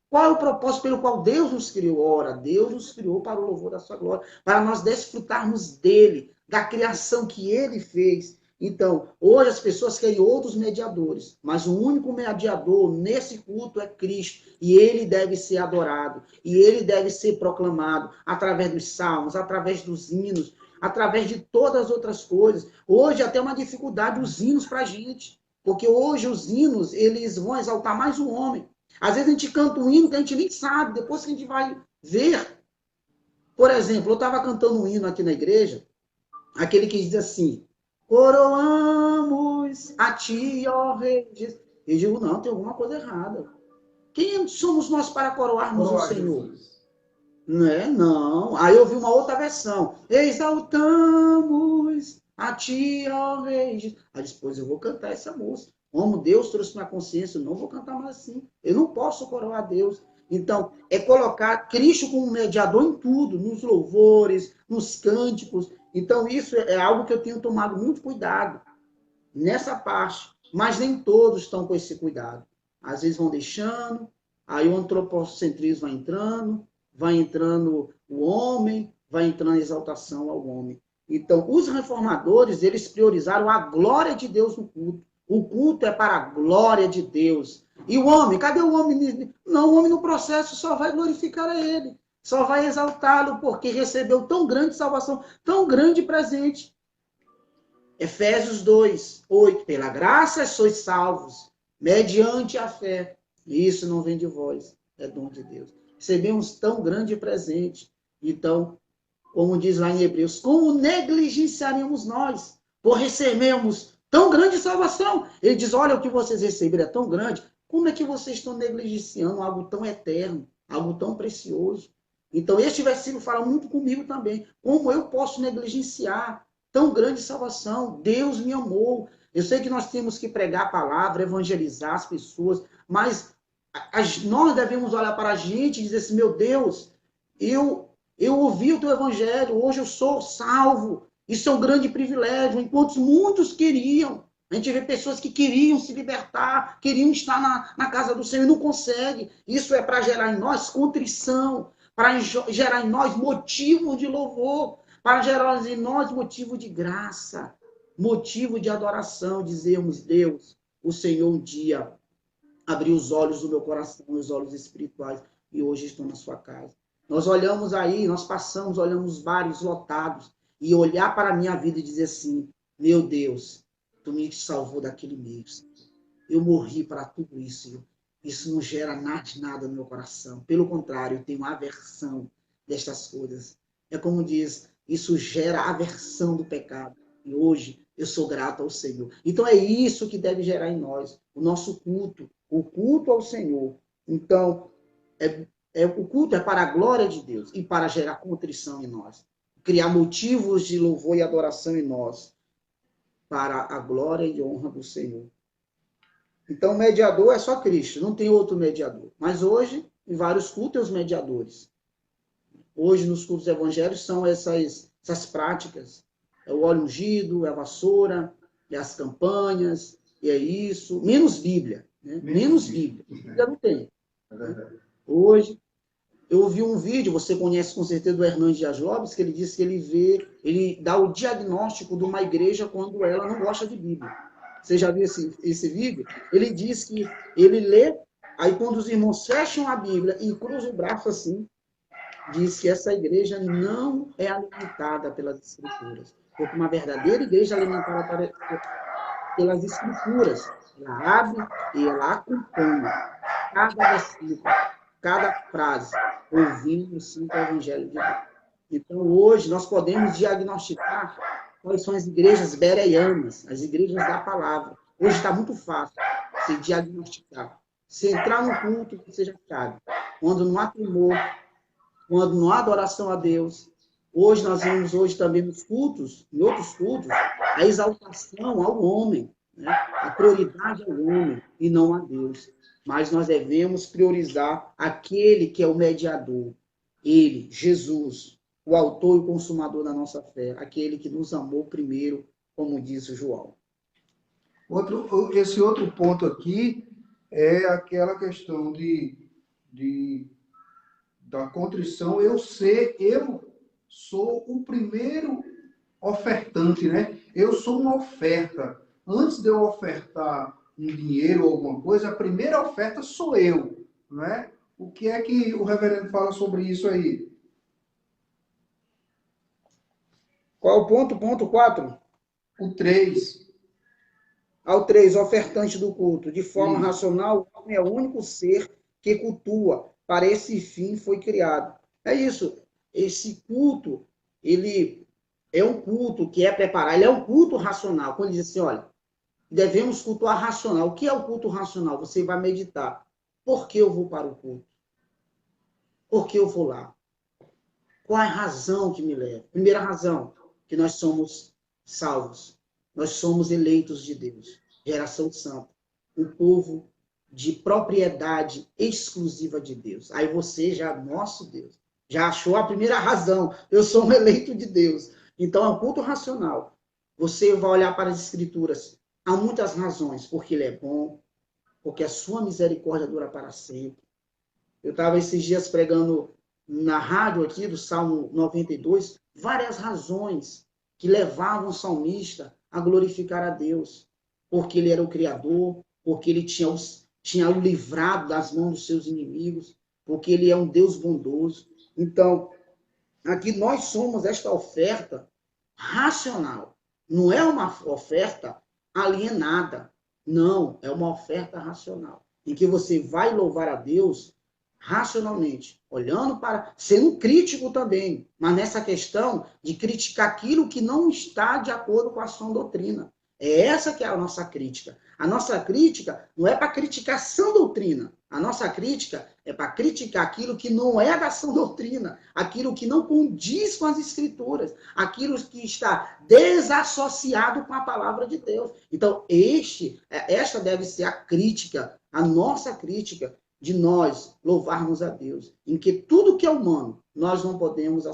Qual é o propósito pelo qual Deus nos criou? Ora, Deus nos criou para o louvor da sua glória, para nós desfrutarmos dele, da criação que ele fez. Então, hoje as pessoas querem outros mediadores, mas o único mediador nesse culto é Cristo, e ele deve ser adorado, e ele deve ser proclamado através dos salmos, através dos hinos, através de todas as outras coisas. Hoje até uma dificuldade os hinos para a gente, porque hoje os hinos, eles vão exaltar mais o homem. Às vezes a gente canta um hino que a gente nem sabe, depois que a gente vai ver. Por exemplo, eu estava cantando um hino aqui na igreja, aquele que diz assim, coroamos a ti, ó Rei. Eu digo, não, tem alguma coisa errada. Quem somos nós para coroarmos o Senhor? Não é? Não. Aí eu vi uma outra versão. Exaltamos a ti, ó Rei. Aí depois eu vou cantar essa música. Como Deus trouxe na consciência, eu não vou cantar mais assim. Eu não posso coroar a Deus. Então, é colocar Cristo como mediador em tudo, nos louvores, nos cânticos. Então, isso é algo que eu tenho tomado muito cuidado nessa parte. Mas nem todos estão com esse cuidado. Às vezes vão deixando, aí o antropocentrismo vai entrando o homem, vai entrando a exaltação ao homem. Então, os reformadores, eles priorizaram a glória de Deus no culto. O culto é para a glória de Deus. E o homem, cadê o homem? Não, o homem no processo só vai glorificar a ele, só vai exaltá-lo, porque recebeu tão grande salvação, tão grande presente. Efésios 2, 8. Pela graça sois salvos, mediante a fé. E isso não vem de vós, é dom de Deus. Recebemos tão grande presente. Então, como diz lá em Hebreus, como negligenciaríamos nós por recebermos tão grande salvação? Ele diz, olha, o que vocês receberam é tão grande, como é que vocês estão negligenciando algo tão eterno, algo tão precioso? Então, este versículo fala muito comigo também. Como eu posso negligenciar tão grande salvação? Deus me amou. Eu sei que nós temos que pregar a palavra, evangelizar as pessoas, mas nós devemos olhar para a gente e dizer assim, meu Deus, eu ouvi o teu evangelho, hoje eu sou salvo. Isso é um grande privilégio, enquanto muitos queriam. A gente vê pessoas que queriam se libertar, queriam estar na casa do Senhor e não conseguem. Isso é para gerar em nós contrição, para gerar em nós motivo de louvor, para gerar em nós motivo de graça, motivo de adoração, dizermos, Deus, o Senhor um dia abriu os olhos do meu coração, os olhos espirituais, e hoje estou na sua casa. Nós olhamos aí, nós passamos, olhamos bares lotados, e olhar para a minha vida e dizer assim, meu Deus, tu me salvou daquele meio. Eu morri para tudo isso. Isso não gera nada no meu coração. Pelo contrário, eu tenho aversão destas coisas. É como diz, isso gera aversão do pecado. E hoje eu sou grato ao Senhor. Então é isso que deve gerar em nós, o nosso culto, o culto ao Senhor. Então, o culto é para a glória de Deus e para gerar contrição em nós. Criar motivos de louvor e adoração em nós, para a glória e honra do Senhor. Então, o mediador é só Cristo, não tem outro mediador. Mas hoje, em vários cultos, tem os mediadores. Hoje, nos cultos evangélicos, são essas práticas. É o óleo ungido, é a vassoura, é as campanhas, é isso. Menos Bíblia. Né? Menos Bíblia. Bíblia não tem. Hoje, eu ouvi um vídeo, você conhece com certeza do Hernandes Dias Lopes, que ele disse que ele dá o diagnóstico de uma igreja quando ela não gosta de Bíblia. Você já viu esse vídeo? Ele diz que ele lê, aí quando os irmãos fecham a Bíblia e cruzam o braço assim, diz que essa igreja não é alimentada pelas Escrituras. Porque uma verdadeira igreja alimentada pelas Escrituras. Ela abre e ela acompanha cada versículo, cada frase, ouvindo o Santo Evangelho de Deus. Então, hoje, nós podemos diagnosticar quais são as igrejas bereanas, as igrejas da palavra. Hoje está muito fácil se diagnosticar. Se entrar no culto, você já sabe. Quando não há temor, quando não há adoração a Deus. Hoje, nós vemos hoje também nos cultos, em outros cultos, a exaltação ao homem, né? A prioridade ao homem e não a Deus. Mas nós devemos priorizar aquele que é o mediador. Ele, Jesus, o autor e o consumador da nossa fé, aquele que nos amou primeiro, como diz o João. Esse outro ponto aqui é aquela questão da contrição. Eu sou o primeiro ofertante, né? Eu sou uma oferta. Antes de eu ofertar um dinheiro ou alguma coisa, a primeira oferta sou eu, né? O que é que o reverendo fala sobre isso aí? Qual o ponto? Ponto 4. O 3. Ao 3, ofertante do culto. De forma Isso. racional, o homem é o único ser que cultua. Para esse fim foi criado. É isso. Esse culto, ele é um culto que é preparado. Ele é um culto racional. Quando diz assim, olha, devemos cultuar racional. O que é o culto racional? Você vai meditar. Por que eu vou para o culto? Por que eu vou lá? Qual é a razão que me leva? Primeira razão, que nós somos salvos. Nós somos eleitos de Deus, geração santa, um povo de propriedade exclusiva de Deus. Aí você já, nosso Deus, já achou a primeira razão. Eu sou um eleito de Deus. Então é um culto racional. Você vai olhar para as Escrituras. Há muitas razões, porque Ele é bom, porque a sua misericórdia dura para sempre. Eu estava esses dias pregando na rádio aqui do Salmo 92, várias razões que levavam o salmista a glorificar a Deus. Porque ele era o Criador, porque ele tinha o livrado das mãos dos seus inimigos, porque ele é um Deus bondoso. Então, aqui nós somos esta oferta racional. Não é uma oferta alienada. Não, é uma oferta racional. Em que você vai louvar a Deus racionalmente, olhando para, sendo crítico também, mas nessa questão de criticar aquilo que não está de acordo com a sua doutrina. É essa que é a nossa crítica. A nossa crítica não é para criticar a sã doutrina. A nossa crítica é para criticar aquilo que não é da sã doutrina, aquilo que não condiz com as Escrituras, aquilo que está desassociado com a palavra de Deus. Então, esta deve ser a crítica, a nossa crítica, de nós louvarmos a Deus, em que tudo que é humano, nós não podemos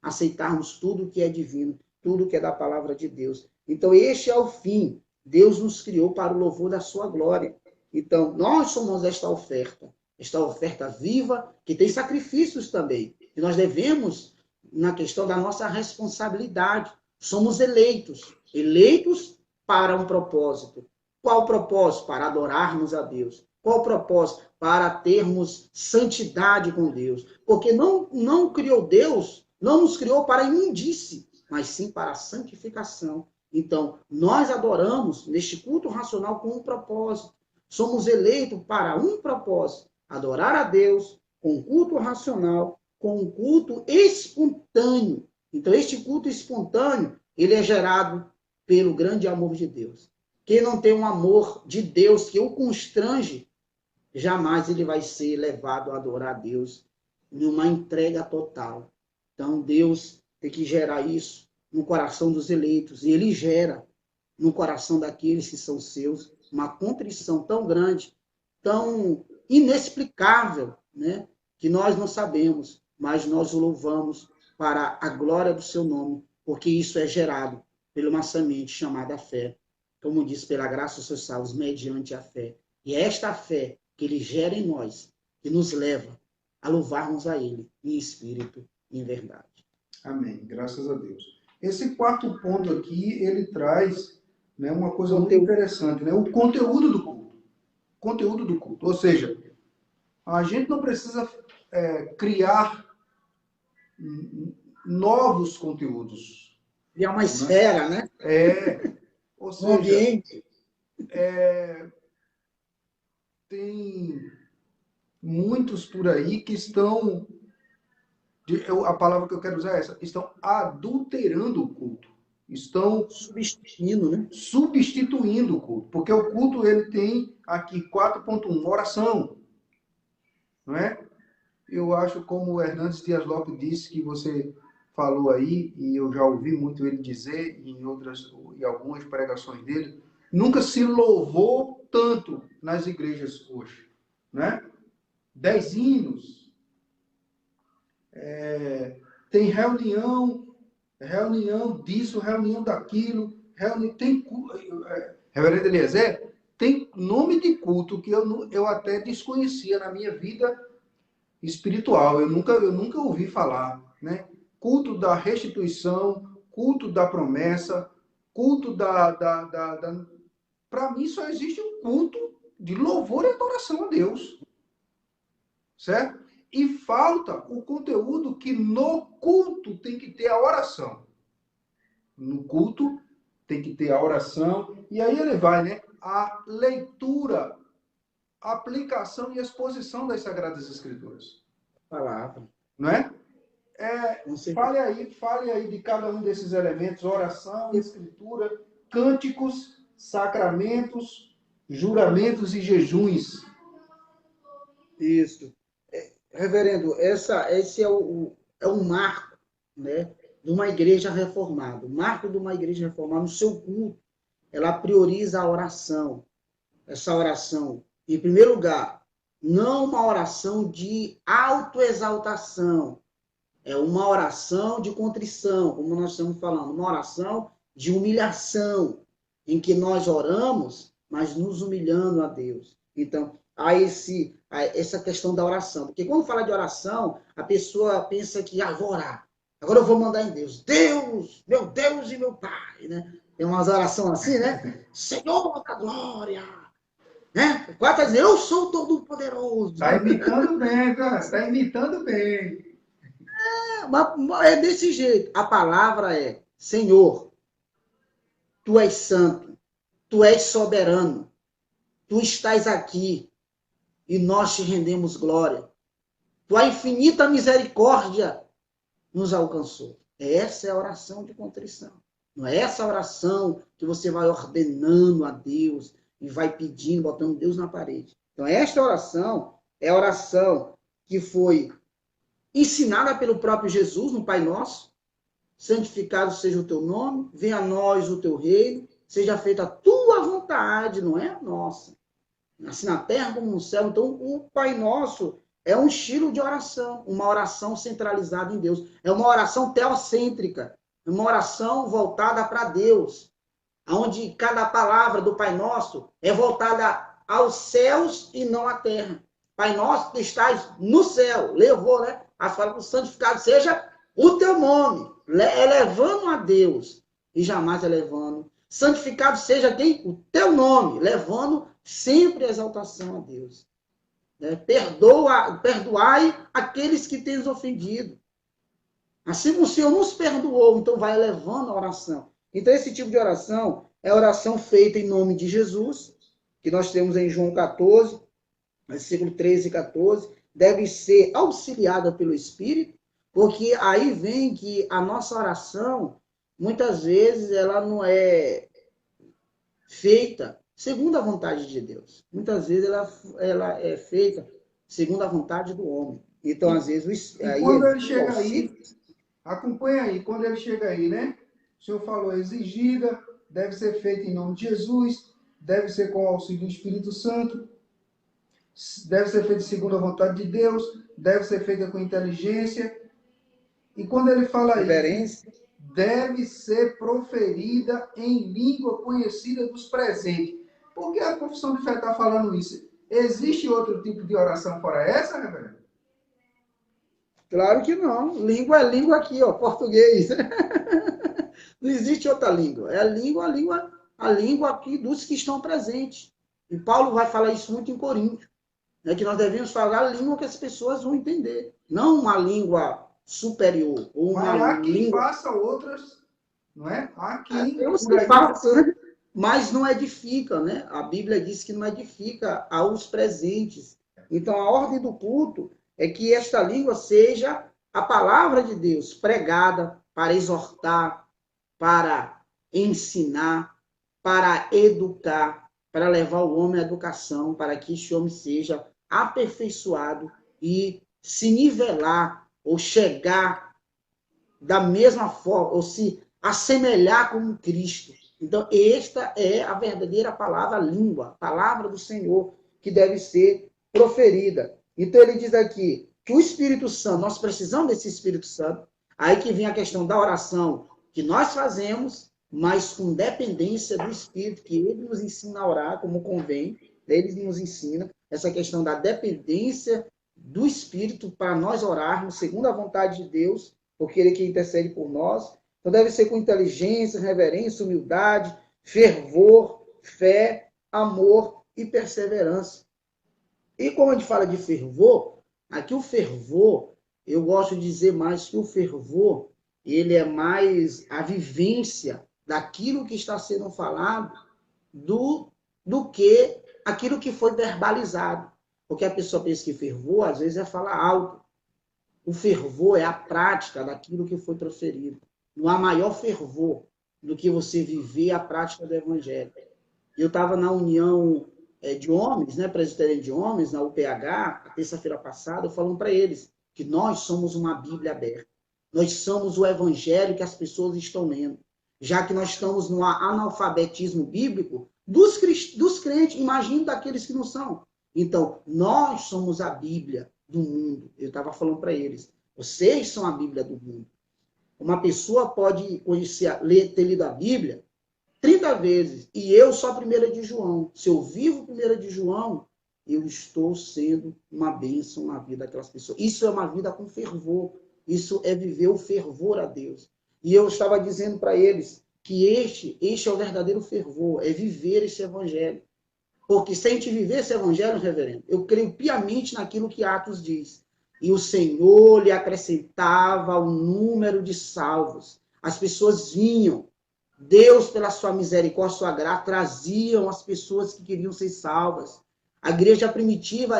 aceitarmos tudo que é divino, tudo que é da palavra de Deus. Então, este é o fim. Deus nos criou para o louvor da sua glória. Então, nós somos esta oferta viva, que tem sacrifícios também. E nós devemos, na questão da nossa responsabilidade, somos eleitos para um propósito. Qual o propósito? Para adorarmos a Deus. Qual o propósito? Para termos santidade com Deus. Porque não criou Deus, não nos criou para a imundície, mas sim para a santificação. Então, nós adoramos neste culto racional com um propósito. Somos eleitos para um propósito: adorar a Deus com culto racional, com um culto espontâneo. Então, este culto espontâneo, ele é gerado pelo grande amor de Deus. Quem não tem um amor de Deus que o constrange, jamais ele vai ser levado a adorar a Deus numa entrega total. Então, Deus tem que gerar isso no coração dos eleitos. E ele gera no coração daqueles que são seus uma contrição tão grande, tão inexplicável, né? Que nós não sabemos, mas nós o louvamos para a glória do seu nome, porque isso é gerado por uma semente chamada fé. Como diz, pela graça dos seus salvos, mediante a fé. E é esta fé que ele gera em nós, que nos leva a louvarmos a ele em espírito e em verdade. Amém. Graças a Deus. Esse quarto ponto aqui, ele traz, né, uma coisa muito Conteúdo. interessante, né? O conteúdo do culto. Conteúdo do culto. Ou seja, a gente não precisa criar novos conteúdos. E é uma esfera, né? Ou Um seja, ambiente. tem muitos por aí que estão, a palavra que eu quero usar é essa, estão adulterando o culto. Estão substituindo, né? Substituindo o culto. Porque o culto, ele tem aqui 4.1, oração. Não é? Eu acho, como o Hernandes Dias Lopes disse, que você falou aí, e eu já ouvi muito ele dizer em algumas pregações dele, nunca se louvou tanto nas igrejas hoje. Né? 10 hinos, tem reunião disso, reunião daquilo, tem Reverendo Eliezer, tem nome de culto que eu até desconhecia na minha vida espiritual, eu nunca ouvi falar, né? Culto da restituição, culto da promessa, culto para mim só existe um culto de louvor e adoração a Deus, certo? E falta o conteúdo que no culto tem que ter a oração. No culto tem que ter a oração. E aí ele vai, né? A leitura, a aplicação e exposição das Sagradas Escrituras. Palavra. Não é? Fale aí de cada um desses elementos: oração, escritura, cânticos, sacramentos, juramentos e jejuns. Isso. Reverendo, esse é o marco, né, de uma igreja reformada. O marco de uma igreja reformada, no seu culto, ela prioriza a oração. Essa oração, em primeiro lugar, não uma oração de autoexaltação, é uma oração de contrição, como nós estamos falando, uma oração de humilhação, em que nós oramos, mas nos humilhando a Deus. Então, há essa questão da oração. Porque quando fala de oração, a pessoa pensa que, vou orar. Agora eu vou mandar em Deus. Meu Deus e meu Pai, né? Tem umas orações assim, né? Senhor da glória. Né? Quase tá dizendo, eu sou todo-poderoso. Está imitando bem, cara. Está imitando bem. É desse jeito. A palavra é, Senhor, Tu és santo, Tu és soberano, Tu estás aqui e nós te rendemos glória. Tua infinita misericórdia nos alcançou. Essa é a oração de contrição. Não é essa oração que você vai ordenando a Deus e vai pedindo, botando Deus na parede. Então, esta oração é a oração que foi ensinada pelo próprio Jesus no Pai Nosso. Santificado seja o teu nome, venha a nós o teu reino, seja feita a tua vontade, não é a nossa. Assim na terra como no céu. Então, o Pai Nosso é um estilo de oração, uma oração centralizada em Deus. É uma oração teocêntrica, uma oração voltada para Deus, onde cada palavra do Pai Nosso é voltada aos céus e não à terra. Pai Nosso que estás no céu, levou, né? As palavras, santificado seja o teu nome, elevando a Deus e jamais elevando. Santificado seja quem? O teu nome, levando sempre a exaltação a Deus. Perdoai aqueles que tens ofendido. Assim como o Senhor nos perdoou, então vai elevando a oração. Então esse tipo de oração é a oração feita em nome de Jesus, que nós temos em João 14, versículo 13 e 14, deve ser auxiliada pelo Espírito, porque aí vem que a nossa oração, muitas vezes, ela não é feita segundo a vontade de Deus. Muitas vezes ela é feita segundo a vontade do homem. Então, às vezes... quando ele chega aí, acompanha aí, quando ele chega aí, né? O senhor falou, exigida, deve ser feita em nome de Jesus, deve ser com o auxílio do Espírito Santo, deve ser feita segundo a vontade de Deus, deve ser feita com inteligência. E quando ele fala isso, deve ser proferida em língua conhecida dos presentes. Por que a confissão de fé está falando isso? Existe outro tipo de oração fora essa, reverendo? Claro que não. Língua é língua aqui, ó, português. Não existe outra língua. É a língua aqui dos que estão presentes. E Paulo vai falar isso muito em Coríntios, né, que nós devemos falar a língua que as pessoas vão entender. Não uma língua superior. Ou mas há quem língua... faça outras, não é? Há quem... Eu sei, faço, né? mas não edifica, né? A Bíblia diz que não edifica aos presentes. Então, a ordem do culto é que esta língua seja a palavra de Deus pregada para exortar, para ensinar, para educar, para levar o homem à educação, para que este homem seja aperfeiçoado e se nivelar ou chegar da mesma forma, ou se assemelhar com Cristo. Então, esta é a verdadeira palavra língua, a palavra do Senhor, que deve ser proferida. Então, ele diz aqui que o Espírito Santo, nós precisamos desse Espírito Santo, aí que vem a questão da oração, que nós fazemos, mas com dependência do Espírito, que ele nos ensina a orar como convém, ele nos ensina essa questão da dependência do Espírito para nós orarmos segundo a vontade de Deus, porque ele que intercede por nós. Então deve ser com inteligência, reverência, humildade, fervor, fé, amor e perseverança. E como a gente fala de fervor, aqui o fervor, eu gosto de dizer mais que o fervor, ele é mais a vivência daquilo que está sendo falado do que aquilo que foi verbalizado. Porque a pessoa pensa que fervor, às vezes, é falar alto. O fervor é a prática daquilo que foi proferido. Não há maior fervor do que você viver a prática do Evangelho. Eu estava na união de homens, né, presbiteriana de homens, na UPH, a terça-feira passada, falando para eles que nós somos uma Bíblia aberta. Nós somos o Evangelho que as pessoas estão lendo. Já que nós estamos no analfabetismo bíblico dos crentes, imagine daqueles que não são. Então, nós somos a Bíblia do mundo. Eu estava falando para eles, vocês são a Bíblia do mundo. Uma pessoa pode conhecer, ter lido a Bíblia 30 vezes, e eu só a 1 de João. Se eu vivo 1 de João, eu estou sendo uma bênção na vida daquelas pessoas. Isso é uma vida com fervor. Isso é viver o fervor a Deus. E eu estava dizendo para eles que este é o verdadeiro fervor, é viver esse evangelho. Porque se a gente viver esse evangelho, reverendo, eu creio piamente naquilo que Atos diz. E o Senhor lhe acrescentava o número de salvos. As pessoas vinham. Deus, pela sua misericórdia, sua graça, traziam as pessoas que queriam ser salvas. A igreja primitiva,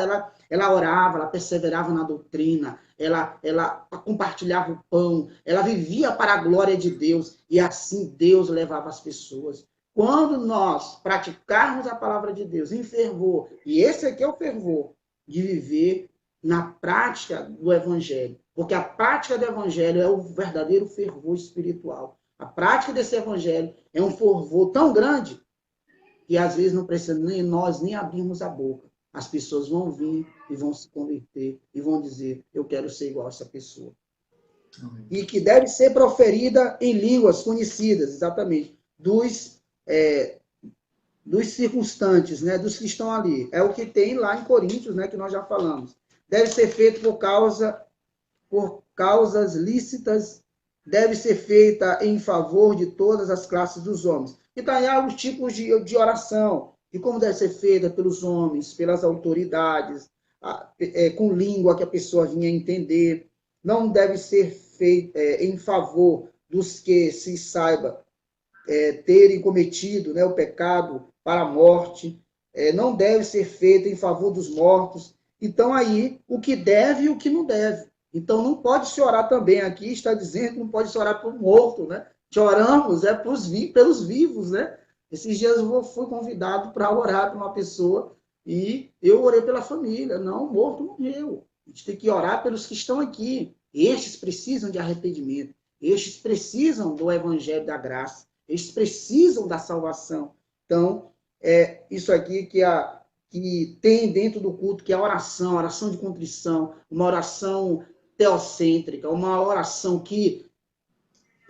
ela orava, ela perseverava na doutrina, ela compartilhava o pão, ela vivia para a glória de Deus, e assim Deus levava as pessoas. Quando nós praticarmos a palavra de Deus em fervor, e esse aqui é o fervor, de viver na prática do evangelho, porque a prática do evangelho é o verdadeiro fervor espiritual. A prática desse evangelho é um fervor tão grande que às vezes não precisa nós nem abrirmos a boca. As pessoas vão vir e vão se converter e vão dizer, eu quero ser igual a essa pessoa. Amém. E que deve ser proferida em línguas conhecidas, exatamente, dos circunstantes, né, dos que estão ali. É o que tem lá em Coríntios, né, que nós já falamos. Deve ser feito por causas lícitas, deve ser feita em favor de todas as classes dos homens. Então, há os tipos de oração, e como deve ser feita pelos homens, pelas autoridades, com língua que a pessoa vinha entender. Não deve ser feita em favor dos que se saiba terem cometido, né, o pecado para a morte. Não deve ser feita em favor dos mortos. Então, aí, o que deve e o que não deve. Então, não pode se orar também. Aqui está dizendo que não pode se orar por morto, né? Oramos pelos vivos, né? Esses dias eu fui convidado para orar por uma pessoa e eu orei pela família. Não, o morto morreu. A gente tem que orar pelos que estão aqui. Estes precisam de arrependimento. Estes precisam do evangelho da graça. Estes precisam da salvação. Então, isso aqui que tem dentro do culto, que é a oração de contrição, uma oração teocêntrica, uma oração que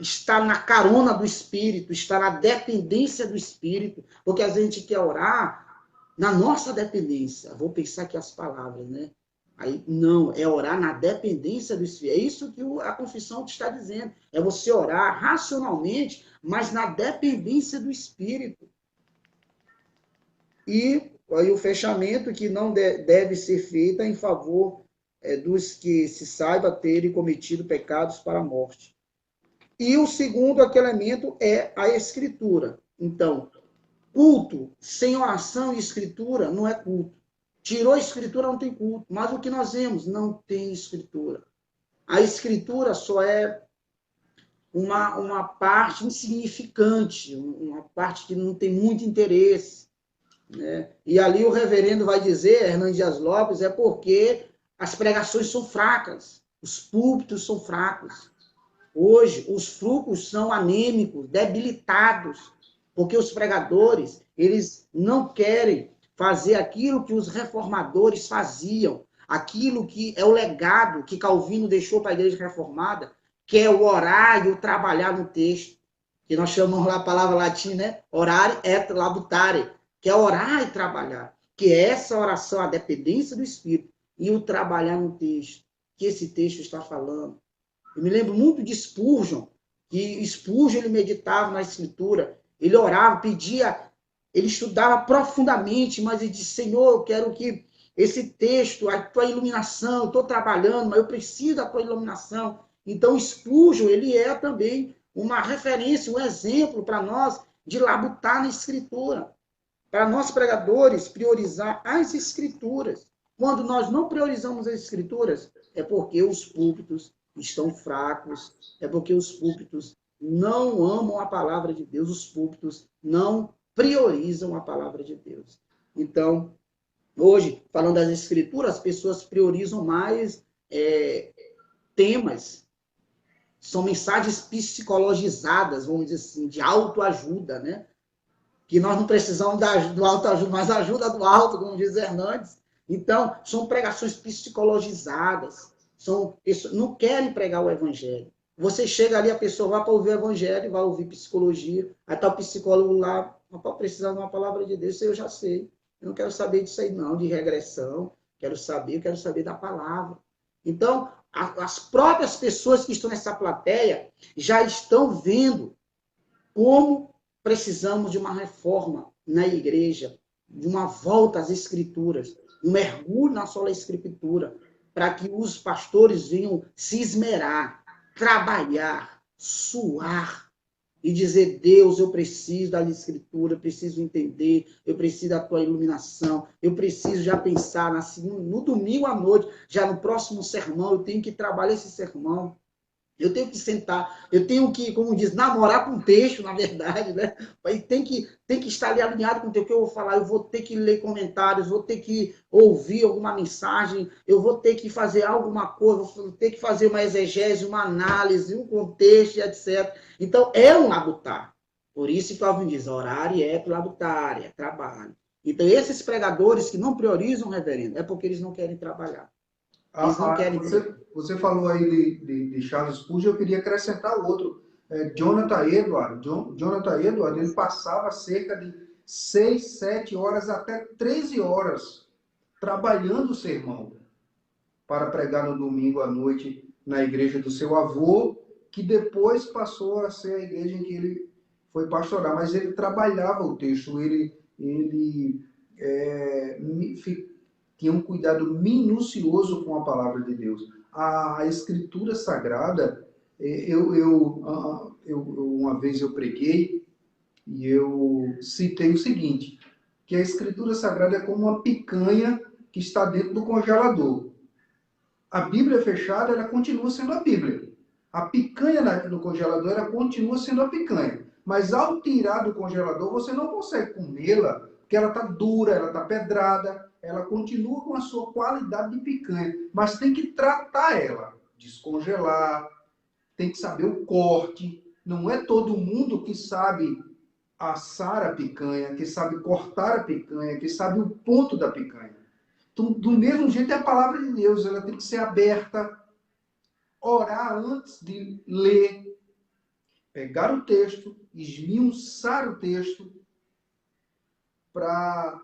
está na carona do Espírito, está na dependência do Espírito, porque às vezes a gente quer orar na nossa dependência. Vou pensar aqui as palavras, né? Aí, não, é orar na dependência do Espírito. É isso que a confissão te está dizendo. É você orar racionalmente, mas na dependência do Espírito. E aí o fechamento que não deve ser feito em favor dos que se saiba terem cometido pecados para a morte. E o segundo aquele elemento é a Escritura. Então, Culto sem oração e escritura não é culto. Tirou a escritura, não tem culto. Mas o que nós vemos? Não tem escritura. A escritura só é uma parte insignificante, uma parte que não tem muito interesse. Né? E ali o reverendo vai dizer, Hernandes Dias Lopes, é porque as pregações são fracas, os púlpitos são fracos. Hoje, os frutos são anêmicos, debilitados, porque os pregadores, eles não querem fazer aquilo que os reformadores faziam, aquilo que é o legado que Calvino deixou para a igreja reformada, que é o orar e o trabalhar no texto, que nós chamamos lá a palavra latina, né? Orare et labutare, que é orar e trabalhar, que é essa oração, a dependência do Espírito, e o trabalhar no texto, que esse texto está falando. Eu me lembro muito de Spurgeon, que Spurgeon ele meditava na Escritura, ele orava, pedia, ele estudava profundamente, mas ele disse, Senhor, eu quero que esse texto, a tua iluminação, eu estou trabalhando, mas eu preciso da tua iluminação. Então, Spurgeon, ele é também uma referência, um exemplo para nós de labutar na Escritura. Para nós, pregadores, priorizar as Escrituras. Quando nós não priorizamos as Escrituras, é porque os púlpitos estão fracos, é porque os púlpitos não amam a palavra de Deus, os púlpitos não priorizam a palavra de Deus. Então, hoje, falando das Escrituras, as pessoas priorizam mais temas, são mensagens psicologizadas, vamos dizer assim, de autoajuda, né? Que nós não precisamos do autoajuda, mas ajuda do alto, como diz Hernandes. Então, são pregações psicologizadas, não querem pregar o evangelho. Você chega ali, a pessoa vai para ouvir o evangelho, vai ouvir psicologia, aí está o psicólogo lá, precisando de uma palavra de Deus, isso eu já sei. Eu não quero saber disso aí não, de regressão, quero saber da palavra. Então, as próprias pessoas que estão nessa plateia já estão vendo como precisamos de uma reforma na igreja, de uma volta às escrituras, um mergulho na sola escritura, para que os pastores venham se esmerar, trabalhar, suar e dizer, Deus, eu preciso da escritura, eu preciso entender, eu preciso da tua iluminação, eu preciso já pensar no domingo à noite, já no próximo sermão, eu tenho que trabalhar esse sermão. Eu tenho que sentar, eu tenho que, como diz, namorar com o texto, na verdade, né? E tem que estar ali alinhado com o que eu vou falar, eu vou ter que ler comentários, vou ter que ouvir alguma mensagem, eu vou ter que fazer alguma coisa, vou ter que fazer uma exegese, uma análise, um contexto, etc. Então, é um labutar. Por isso que Calvin diz, horário é labutar, é trabalho. Então, esses pregadores que não priorizam o reverendo, é porque eles não querem trabalhar. Eles não querem. Você falou aí de Charles Spurgeon, eu queria acrescentar outro. Jonathan Edwards. Jonathan Edwards, ele passava cerca de 6, 7 horas até 13 horas trabalhando o sermão para pregar no domingo à noite na igreja do seu avô, que depois passou a ser a igreja em que ele foi pastorar. Mas ele trabalhava o texto, ele tinha um cuidado minucioso com a palavra de Deus. A Escritura Sagrada, uma vez eu preguei e eu citei o seguinte, que a Escritura Sagrada é como uma picanha que está dentro do congelador. A Bíblia fechada, ela continua sendo a Bíblia. A picanha no congelador, ela continua sendo a picanha. Mas ao tirar do congelador, você não consegue comê-la, porque ela está dura, ela está pedrada, ela continua com a sua qualidade de picanha, mas tem que tratar ela, descongelar, tem que saber o corte. Não é todo mundo que sabe assar a picanha, que sabe cortar a picanha, que sabe o ponto da picanha. Então, do mesmo jeito é a palavra de Deus, ela tem que ser aberta, orar antes de ler, pegar o texto, esmiuçar o texto, para...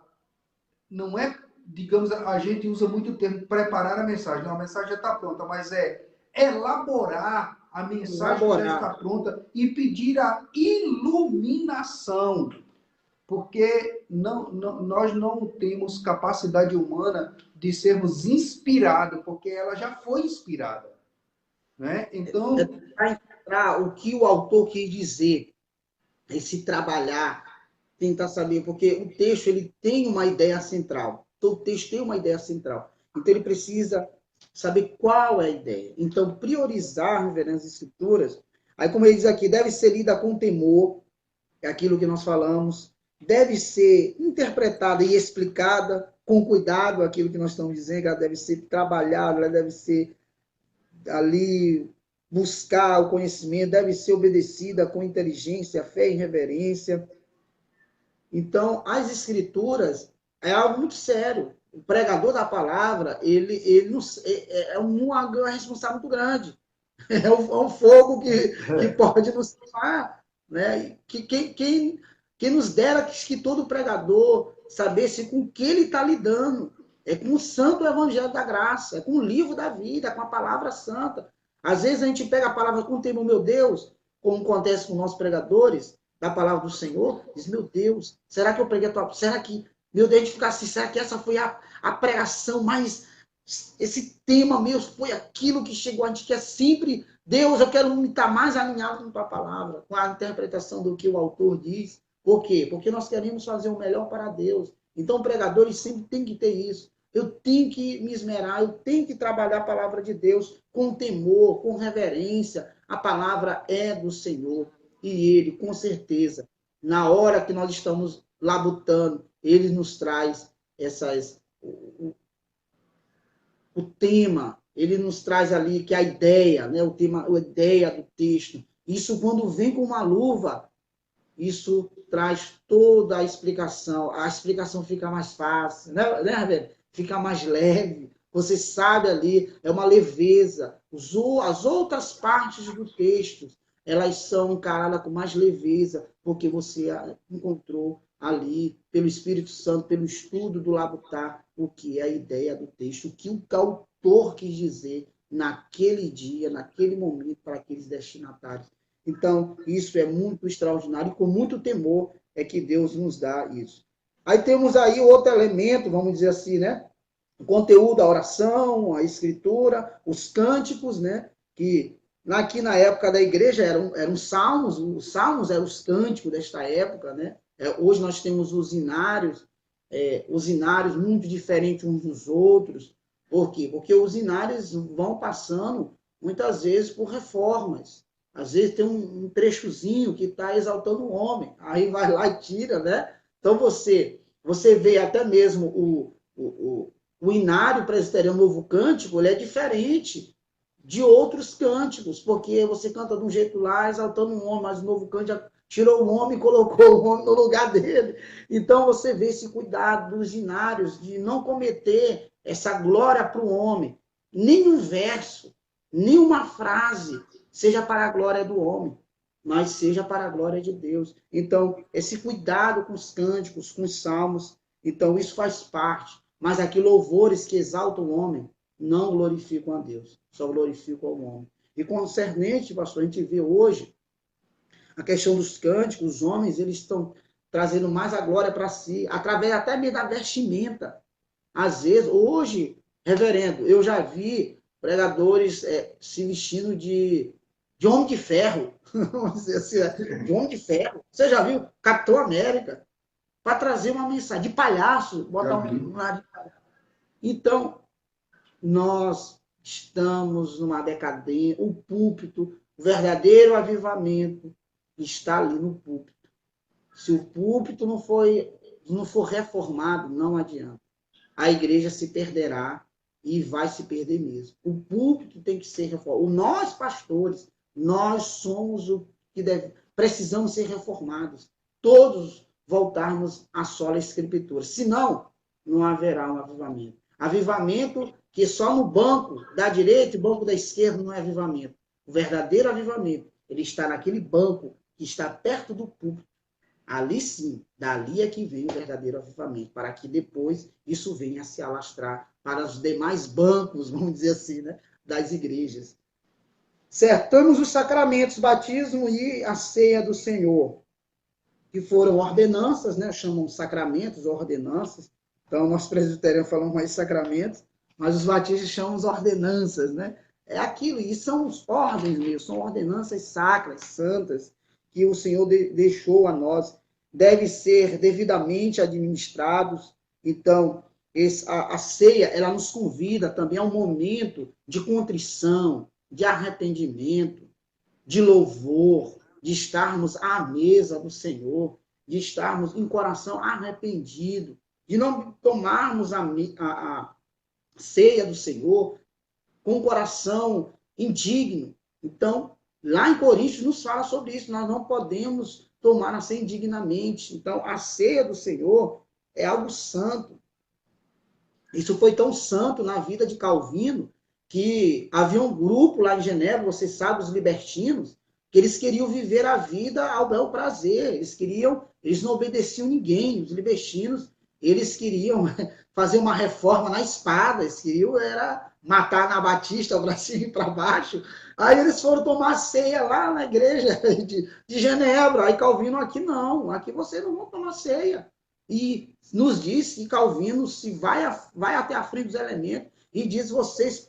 Não é, digamos, a gente usa muito o termo preparar a mensagem. Não, a mensagem já está pronta, mas é elaborar a mensagem que já está pronta e pedir a iluminação. Porque nós não temos capacidade humana de sermos inspirados, porque ela já foi inspirada. Né? Então, para encontrar o que o autor quis dizer, esse trabalhar, tentar saber, porque o texto ele tem uma ideia central. Todo texto tem uma ideia central. Então, ele precisa saber qual é a ideia. Então, priorizar, reverendo, as escrituras, aí como ele diz aqui, deve ser lida com temor, é aquilo que nós falamos, deve ser interpretada e explicada com cuidado, aquilo que nós estamos dizendo, ela deve ser trabalhada, ela deve ser ali buscar o conhecimento, deve ser obedecida com inteligência, fé e reverência. Então, as escrituras é algo muito sério. O pregador da palavra, ele não, uma responsabilidade muito grande. É um fogo que pode nos queimar. Né? Quem nos dera que todo pregador sabesse com que ele está lidando. É com o santo evangelho da graça, é com o livro da vida, com a palavra santa. Às vezes a gente pega a palavra com o temor, meu Deus, como acontece com nossos pregadores, da palavra do Senhor, diz, meu Deus, será que eu preguei a tua... Será que, meu Deus, a gente fica assim, será que essa foi a pregação mais... Esse tema meu foi aquilo que chegou, a gente quer sempre... Deus, eu quero estar mais alinhado com a tua palavra, com a interpretação do que o autor diz. Por quê? Porque nós queremos fazer o melhor para Deus. Então, pregadores sempre tem que ter isso. Eu tenho que me esmerar, eu tenho que trabalhar a palavra de Deus com temor, com reverência. A palavra é do Senhor. E Ele, com certeza, na hora que nós estamos labutando, Ele nos traz o tema, Ele nos traz ali que a ideia, né, o tema, a ideia do texto. Isso, quando vem com uma luva, isso traz toda a explicação fica mais fácil, né, velho? Fica mais leve, você sabe ali, é uma leveza. As outras partes do texto, elas são encaradas com mais leveza, porque você encontrou ali, pelo Espírito Santo, pelo estudo do Labutar, o que é a ideia do texto, o que o autor quis dizer naquele dia, naquele momento, para aqueles destinatários. Então, isso é muito extraordinário e com muito temor é que Deus nos dá isso. Aí temos aí outro elemento, vamos dizer assim, né? O conteúdo, a oração, a escritura, os cânticos, né? Que aqui na época da igreja eram salmos, os salmos eram os cânticos desta época, né? Hoje nós temos os inários muito diferentes uns dos outros. Por quê? Porque os inários vão passando, muitas vezes, por reformas. Às vezes tem um trechozinho que está exaltando o homem, aí vai lá e tira, né? Então você vê até mesmo o inário presbiteriano Novo Cântico, ele é diferente de outros cânticos, porque você canta de um jeito lá, exaltando um homem, mas o Novo Cântico tirou o homem e colocou o homem no lugar dele. Então você vê esse cuidado dos inários de não cometer essa glória para o homem. Nenhum verso, nenhuma frase seja para a glória do homem, mas seja para a glória de Deus. Então, esse cuidado com os cânticos, com os salmos, então isso faz parte. Mas aqui louvores que exaltam o homem não glorificam a Deus, só glorificam o homem. E concernente, pastor, a gente vê hoje a questão dos cânticos, os homens, eles estão trazendo mais a glória para si, através até mesmo da vestimenta. Às vezes, hoje, reverendo, eu já vi pregadores se vestindo de homem de ferro, vamos dizer assim, de homem de ferro. Você já viu? Capitão América, para trazer uma mensagem de palhaço, botar um lado de palhaço. Então, nós estamos numa decadência, o púlpito, o verdadeiro avivamento está ali no púlpito. Se o púlpito não for reformado, não adianta. A igreja se perderá e vai se perder mesmo. O púlpito tem que ser reformado. Nós, pastores, nós somos o que precisamos ser reformados. Todos voltarmos à sola escritura. Senão, não haverá um avivamento. Avivamento que só no banco da direita e banco da esquerda não é avivamento. O verdadeiro avivamento, ele está naquele banco que está perto do púlpito. Ali sim, dali é que vem o verdadeiro avivamento, para que depois isso venha a se alastrar para os demais bancos, vamos dizer assim, né, das igrejas. Certo, temos os sacramentos, batismo e a ceia do Senhor, que foram ordenanças, né, chamam sacramentos, ordenanças. Então, nós presbiterianos falamos mais sacramentos, mas os batistas chamam ordenanças, né? É aquilo, e são ordens mesmo, são ordenanças sacras, santas, que o Senhor deixou a nós. devem ser devidamente administrados. Então, a ceia, ela nos convida também a um momento de contrição, de arrependimento, de louvor, de estarmos à mesa do Senhor, de estarmos em coração arrependido, de não tomarmos a ceia do Senhor com o coração indigno. Então, lá em Coríntios nos fala sobre isso, nós não podemos tomar a ceia indignamente. Então, a ceia do Senhor é algo santo. Isso foi tão santo na vida de Calvino, que havia um grupo lá em Genebra, você sabe, os libertinos, que eles queriam viver a vida ao bel prazer, eles não obedeciam ninguém, os libertinos, eles queriam fazer uma reforma na espada, eles queriam era matar na Batista, para cima e para baixo. Aí eles foram tomar ceia lá na igreja de Genebra, aí Calvino, aqui não, aqui vocês não vão tomar ceia. E nos diz que Calvino se vai até a frio dos elementos e diz, vocês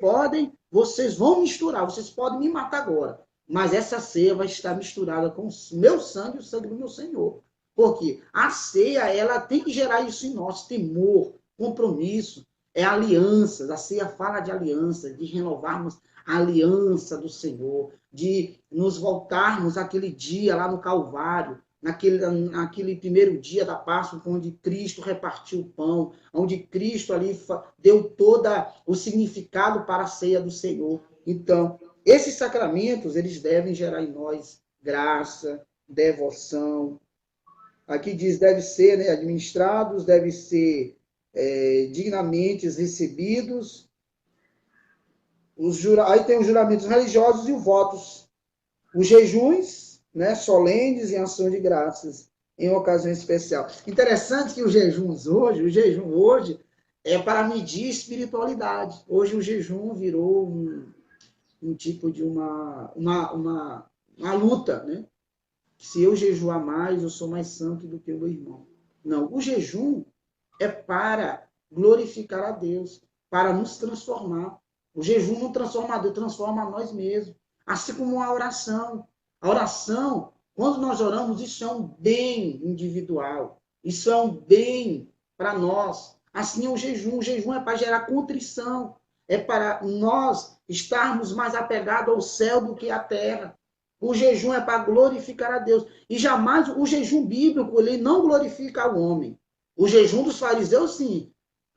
vão misturar, vocês podem me matar agora, mas essa ceia vai estar misturada com o meu sangue e o sangue do meu Senhor. Porque a ceia, ela tem que gerar isso em nós, temor, compromisso, alianças. A ceia fala de aliança, de renovarmos a aliança do Senhor, de nos voltarmos àquele dia lá no Calvário, naquele primeiro dia da Páscoa, onde Cristo repartiu o pão, onde Cristo ali deu todo o significado para a ceia do Senhor. Então, esses sacramentos, eles devem gerar em nós graça, devoção. Aqui diz, deve ser, né, administrados, deve ser dignamente recebidos. Aí tem os juramentos religiosos e os votos. Os jejuns, né, solenes em ação de graças, em ocasião especial. Interessante que o jejum hoje é para medir espiritualidade. Hoje o jejum virou um tipo de uma luta, né? Se eu jejuar mais, eu sou mais santo do que o meu irmão. Não, o jejum é para glorificar a Deus, para nos transformar. O jejum não transforma a Deus, transforma a nós mesmos. Assim como a oração. A oração, quando nós oramos, isso é um bem individual. Isso é um bem para nós. Assim é o jejum. O jejum é para gerar contrição. É para nós estarmos mais apegados ao céu do que à terra. O jejum é para glorificar a Deus. E jamais o jejum bíblico, ele não glorifica o homem. O jejum dos fariseus, sim,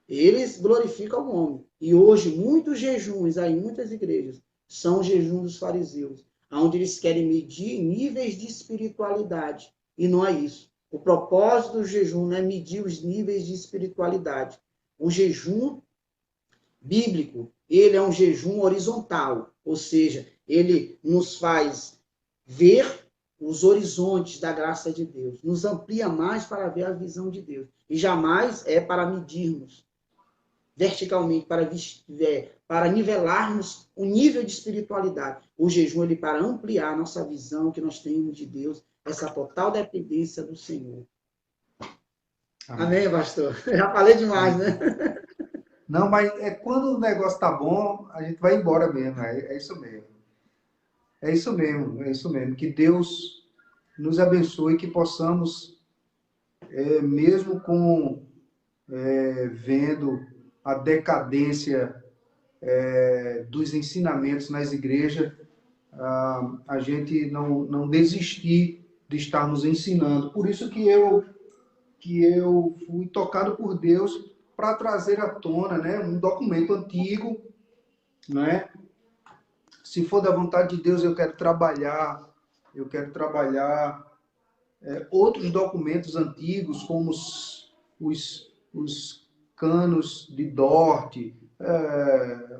eles glorificam o homem. E hoje, muitos jejuns aí, muitas igrejas, são jejuns dos fariseus, onde eles querem medir níveis de espiritualidade. E não é isso. O propósito do jejum não é medir os níveis de espiritualidade. O jejum bíblico, ele é um jejum horizontal, ou seja, ele nos faz ver os horizontes da graça de Deus, nos amplia mais para ver a visão de Deus. E jamais é para medirmos verticalmente, para nivelarmos o nível de espiritualidade. O jejum, ele para ampliar a nossa visão que nós temos de Deus, essa total dependência do Senhor. Amém, pastor? Já falei demais, né? Não, mas quando o negócio tá bom, a gente vai embora mesmo. É isso mesmo. É isso mesmo, é isso mesmo. Que Deus nos abençoe, que possamos, mesmo vendo a decadência dos ensinamentos nas igrejas, a gente não desistir de estarmos ensinando. Por isso que eu fui tocado por Deus para trazer à tona, né, um documento antigo, né? Se for da vontade de Deus, eu quero trabalhar outros documentos antigos, como os canos de Dort,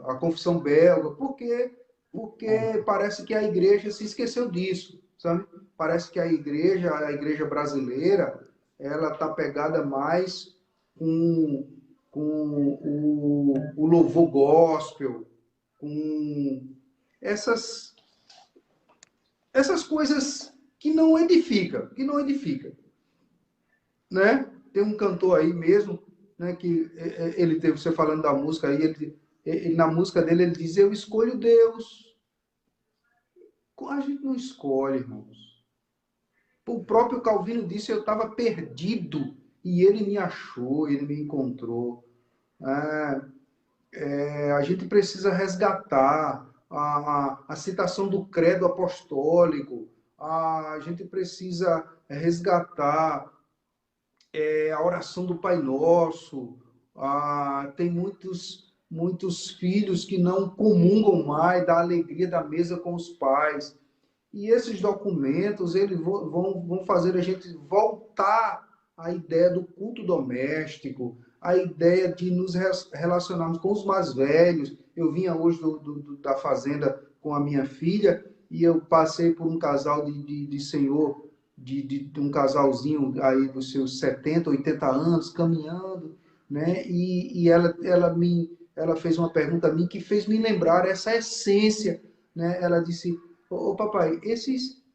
a Confissão Belga, porque parece que a igreja se esqueceu disso, sabe? Parece que a igreja brasileira, ela está pegada mais com o louvor gospel, com essas coisas que não edifica, né? Tem um cantor aí mesmo, né, que ele teve, você falando da música aí, ele na música dele ele diz: eu escolho Deus. A gente não escolhe, irmãos. O próprio Calvino disse: eu estava perdido e ele me achou, ele me encontrou. A gente precisa resgatar a citação do credo apostólico, a gente precisa resgatar a oração do Pai Nosso. Tem muitos filhos que não comungam mais da alegria da mesa com os pais. E esses documentos eles vão fazer a gente voltar à ideia do culto doméstico, a ideia de nos relacionarmos com os mais velhos. Eu vinha hoje da fazenda com a minha filha e eu passei por um casal de senhor, de um casalzinho aí dos seus 70, 80 anos, caminhando, né? E ela fez uma pergunta a mim que fez me lembrar essa essência, né? Ela disse: ô papai,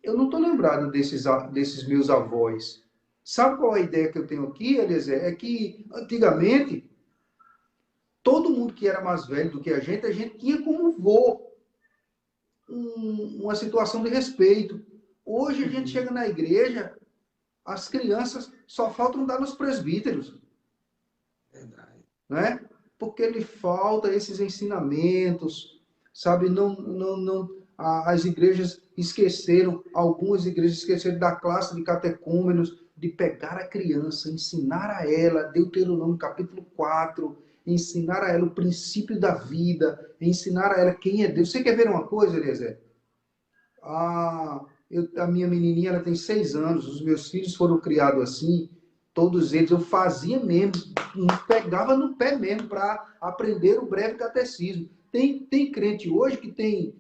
eu não estou lembrado desses meus avós. Sabe qual é a ideia que eu tenho aqui, Eliezer? É que, antigamente, todo mundo que era mais velho do que a gente tinha como vô uma situação de respeito. Hoje, a gente chega na igreja, as crianças só faltam dar nos presbíteros. Verdade. Né? Porque lhe falta esses ensinamentos, sabe? As igrejas esqueceram, algumas igrejas esqueceram da classe de catecúmenos, de pegar a criança, ensinar a ela, Deuteronômio capítulo 4, ensinar a ela o princípio da vida, ensinar a ela quem é Deus. Você quer ver uma coisa, Eliezer? A minha menininha, ela tem 6 anos, os meus filhos foram criados assim, todos eles, eu fazia mesmo, pegava no pé mesmo para aprender o breve catecismo. Tem crente hoje que tem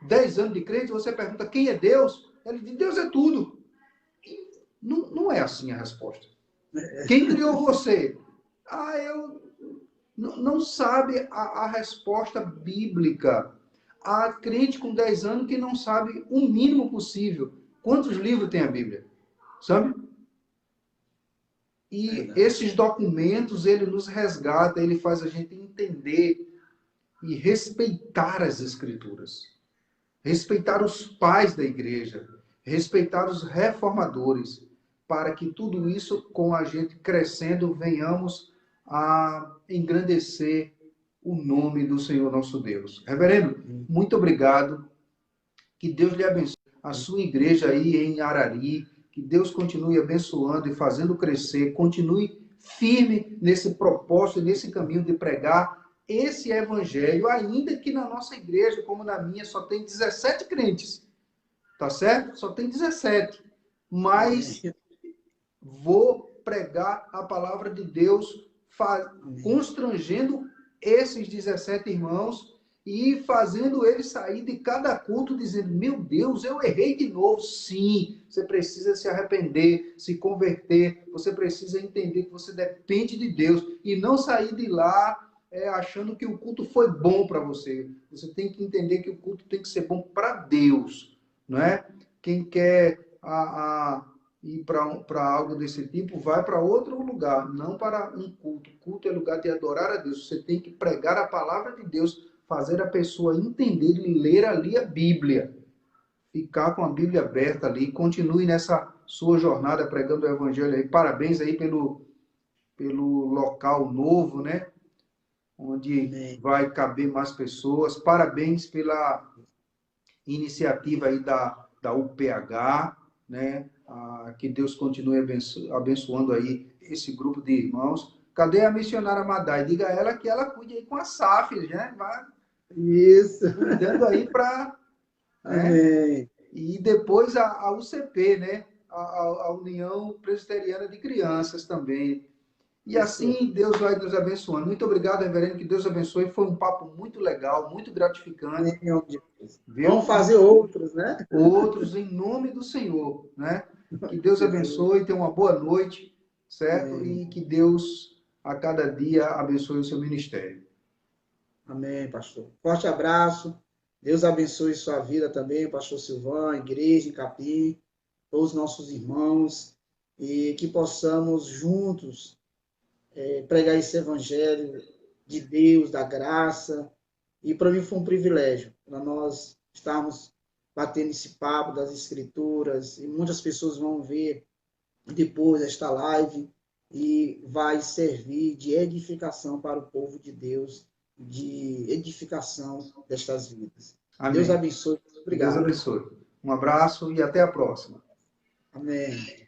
10 anos de crente, você pergunta quem é Deus? Ele diz: Deus é tudo. Não é assim a resposta. Quem criou você? Não sabe a resposta bíblica. Há crente com 10 anos que não sabe o mínimo possível. Quantos livros tem a Bíblia? Sabe? E Verdade. esses documentos, ele nos resgata, ele faz a gente entender e respeitar as Escrituras. Respeitar os pais da igreja. Respeitar os reformadores. Para que tudo isso, com a gente crescendo, venhamos a engrandecer o nome do Senhor nosso Deus. Reverendo, muito obrigado. Que Deus lhe abençoe. A sua igreja aí em Arari, que Deus continue abençoando e fazendo crescer, continue firme nesse propósito, nesse caminho de pregar esse evangelho, ainda que na nossa igreja, como na minha, só tem 17 crentes. Tá certo? Só tem 17. Mas vou pregar a palavra de Deus, constrangendo esses 17 irmãos e fazendo eles sair de cada culto dizendo: meu Deus, eu errei de novo. Sim, você precisa se arrepender, se converter, você precisa entender que você depende de Deus e não sair de lá achando que o culto foi bom para você. Você tem que entender que o culto tem que ser bom para Deus, não é? Quem quer ir para algo desse tipo, vai para outro lugar, não para um culto. Culto é lugar de adorar a Deus. Você tem que pregar a palavra de Deus, fazer a pessoa entender e ler ali a Bíblia. Ficar com a Bíblia aberta ali. Continue nessa sua jornada pregando o Evangelho aí. Parabéns aí pelo local novo, né? Onde vai caber mais pessoas. Parabéns pela iniciativa aí da UPH, né? Que Deus continue abençoando aí esse grupo de irmãos. Cadê a missionária Madai? Diga a ela que ela cuide aí com a SAF, né? Vai Isso. cuidando aí para... Amém. E depois a UCP, né? A União Presbiteriana de Crianças também. E assim Deus vai nos abençoando. Muito obrigado, reverendo, que Deus abençoe. Foi um papo muito legal, muito gratificante. Vamos fazer outros, né? Outros em nome do Senhor, né? Que Deus abençoe, tenha uma boa noite, certo? Amém. E que Deus a cada dia abençoe o seu ministério. Amém, pastor. Forte abraço. Deus abençoe sua vida também, pastor Silvão, igreja em Capim, todos os nossos irmãos, e que possamos juntos pregar esse evangelho de Deus, da graça. E para mim foi um privilégio, para nós estarmos batendo esse papo das Escrituras, e muitas pessoas vão ver depois esta live e vai servir de edificação para o povo de Deus, de edificação destas vidas. Amém. Deus abençoe. Que Deus Obrigado. abençoe. Um abraço e até a próxima. Amém.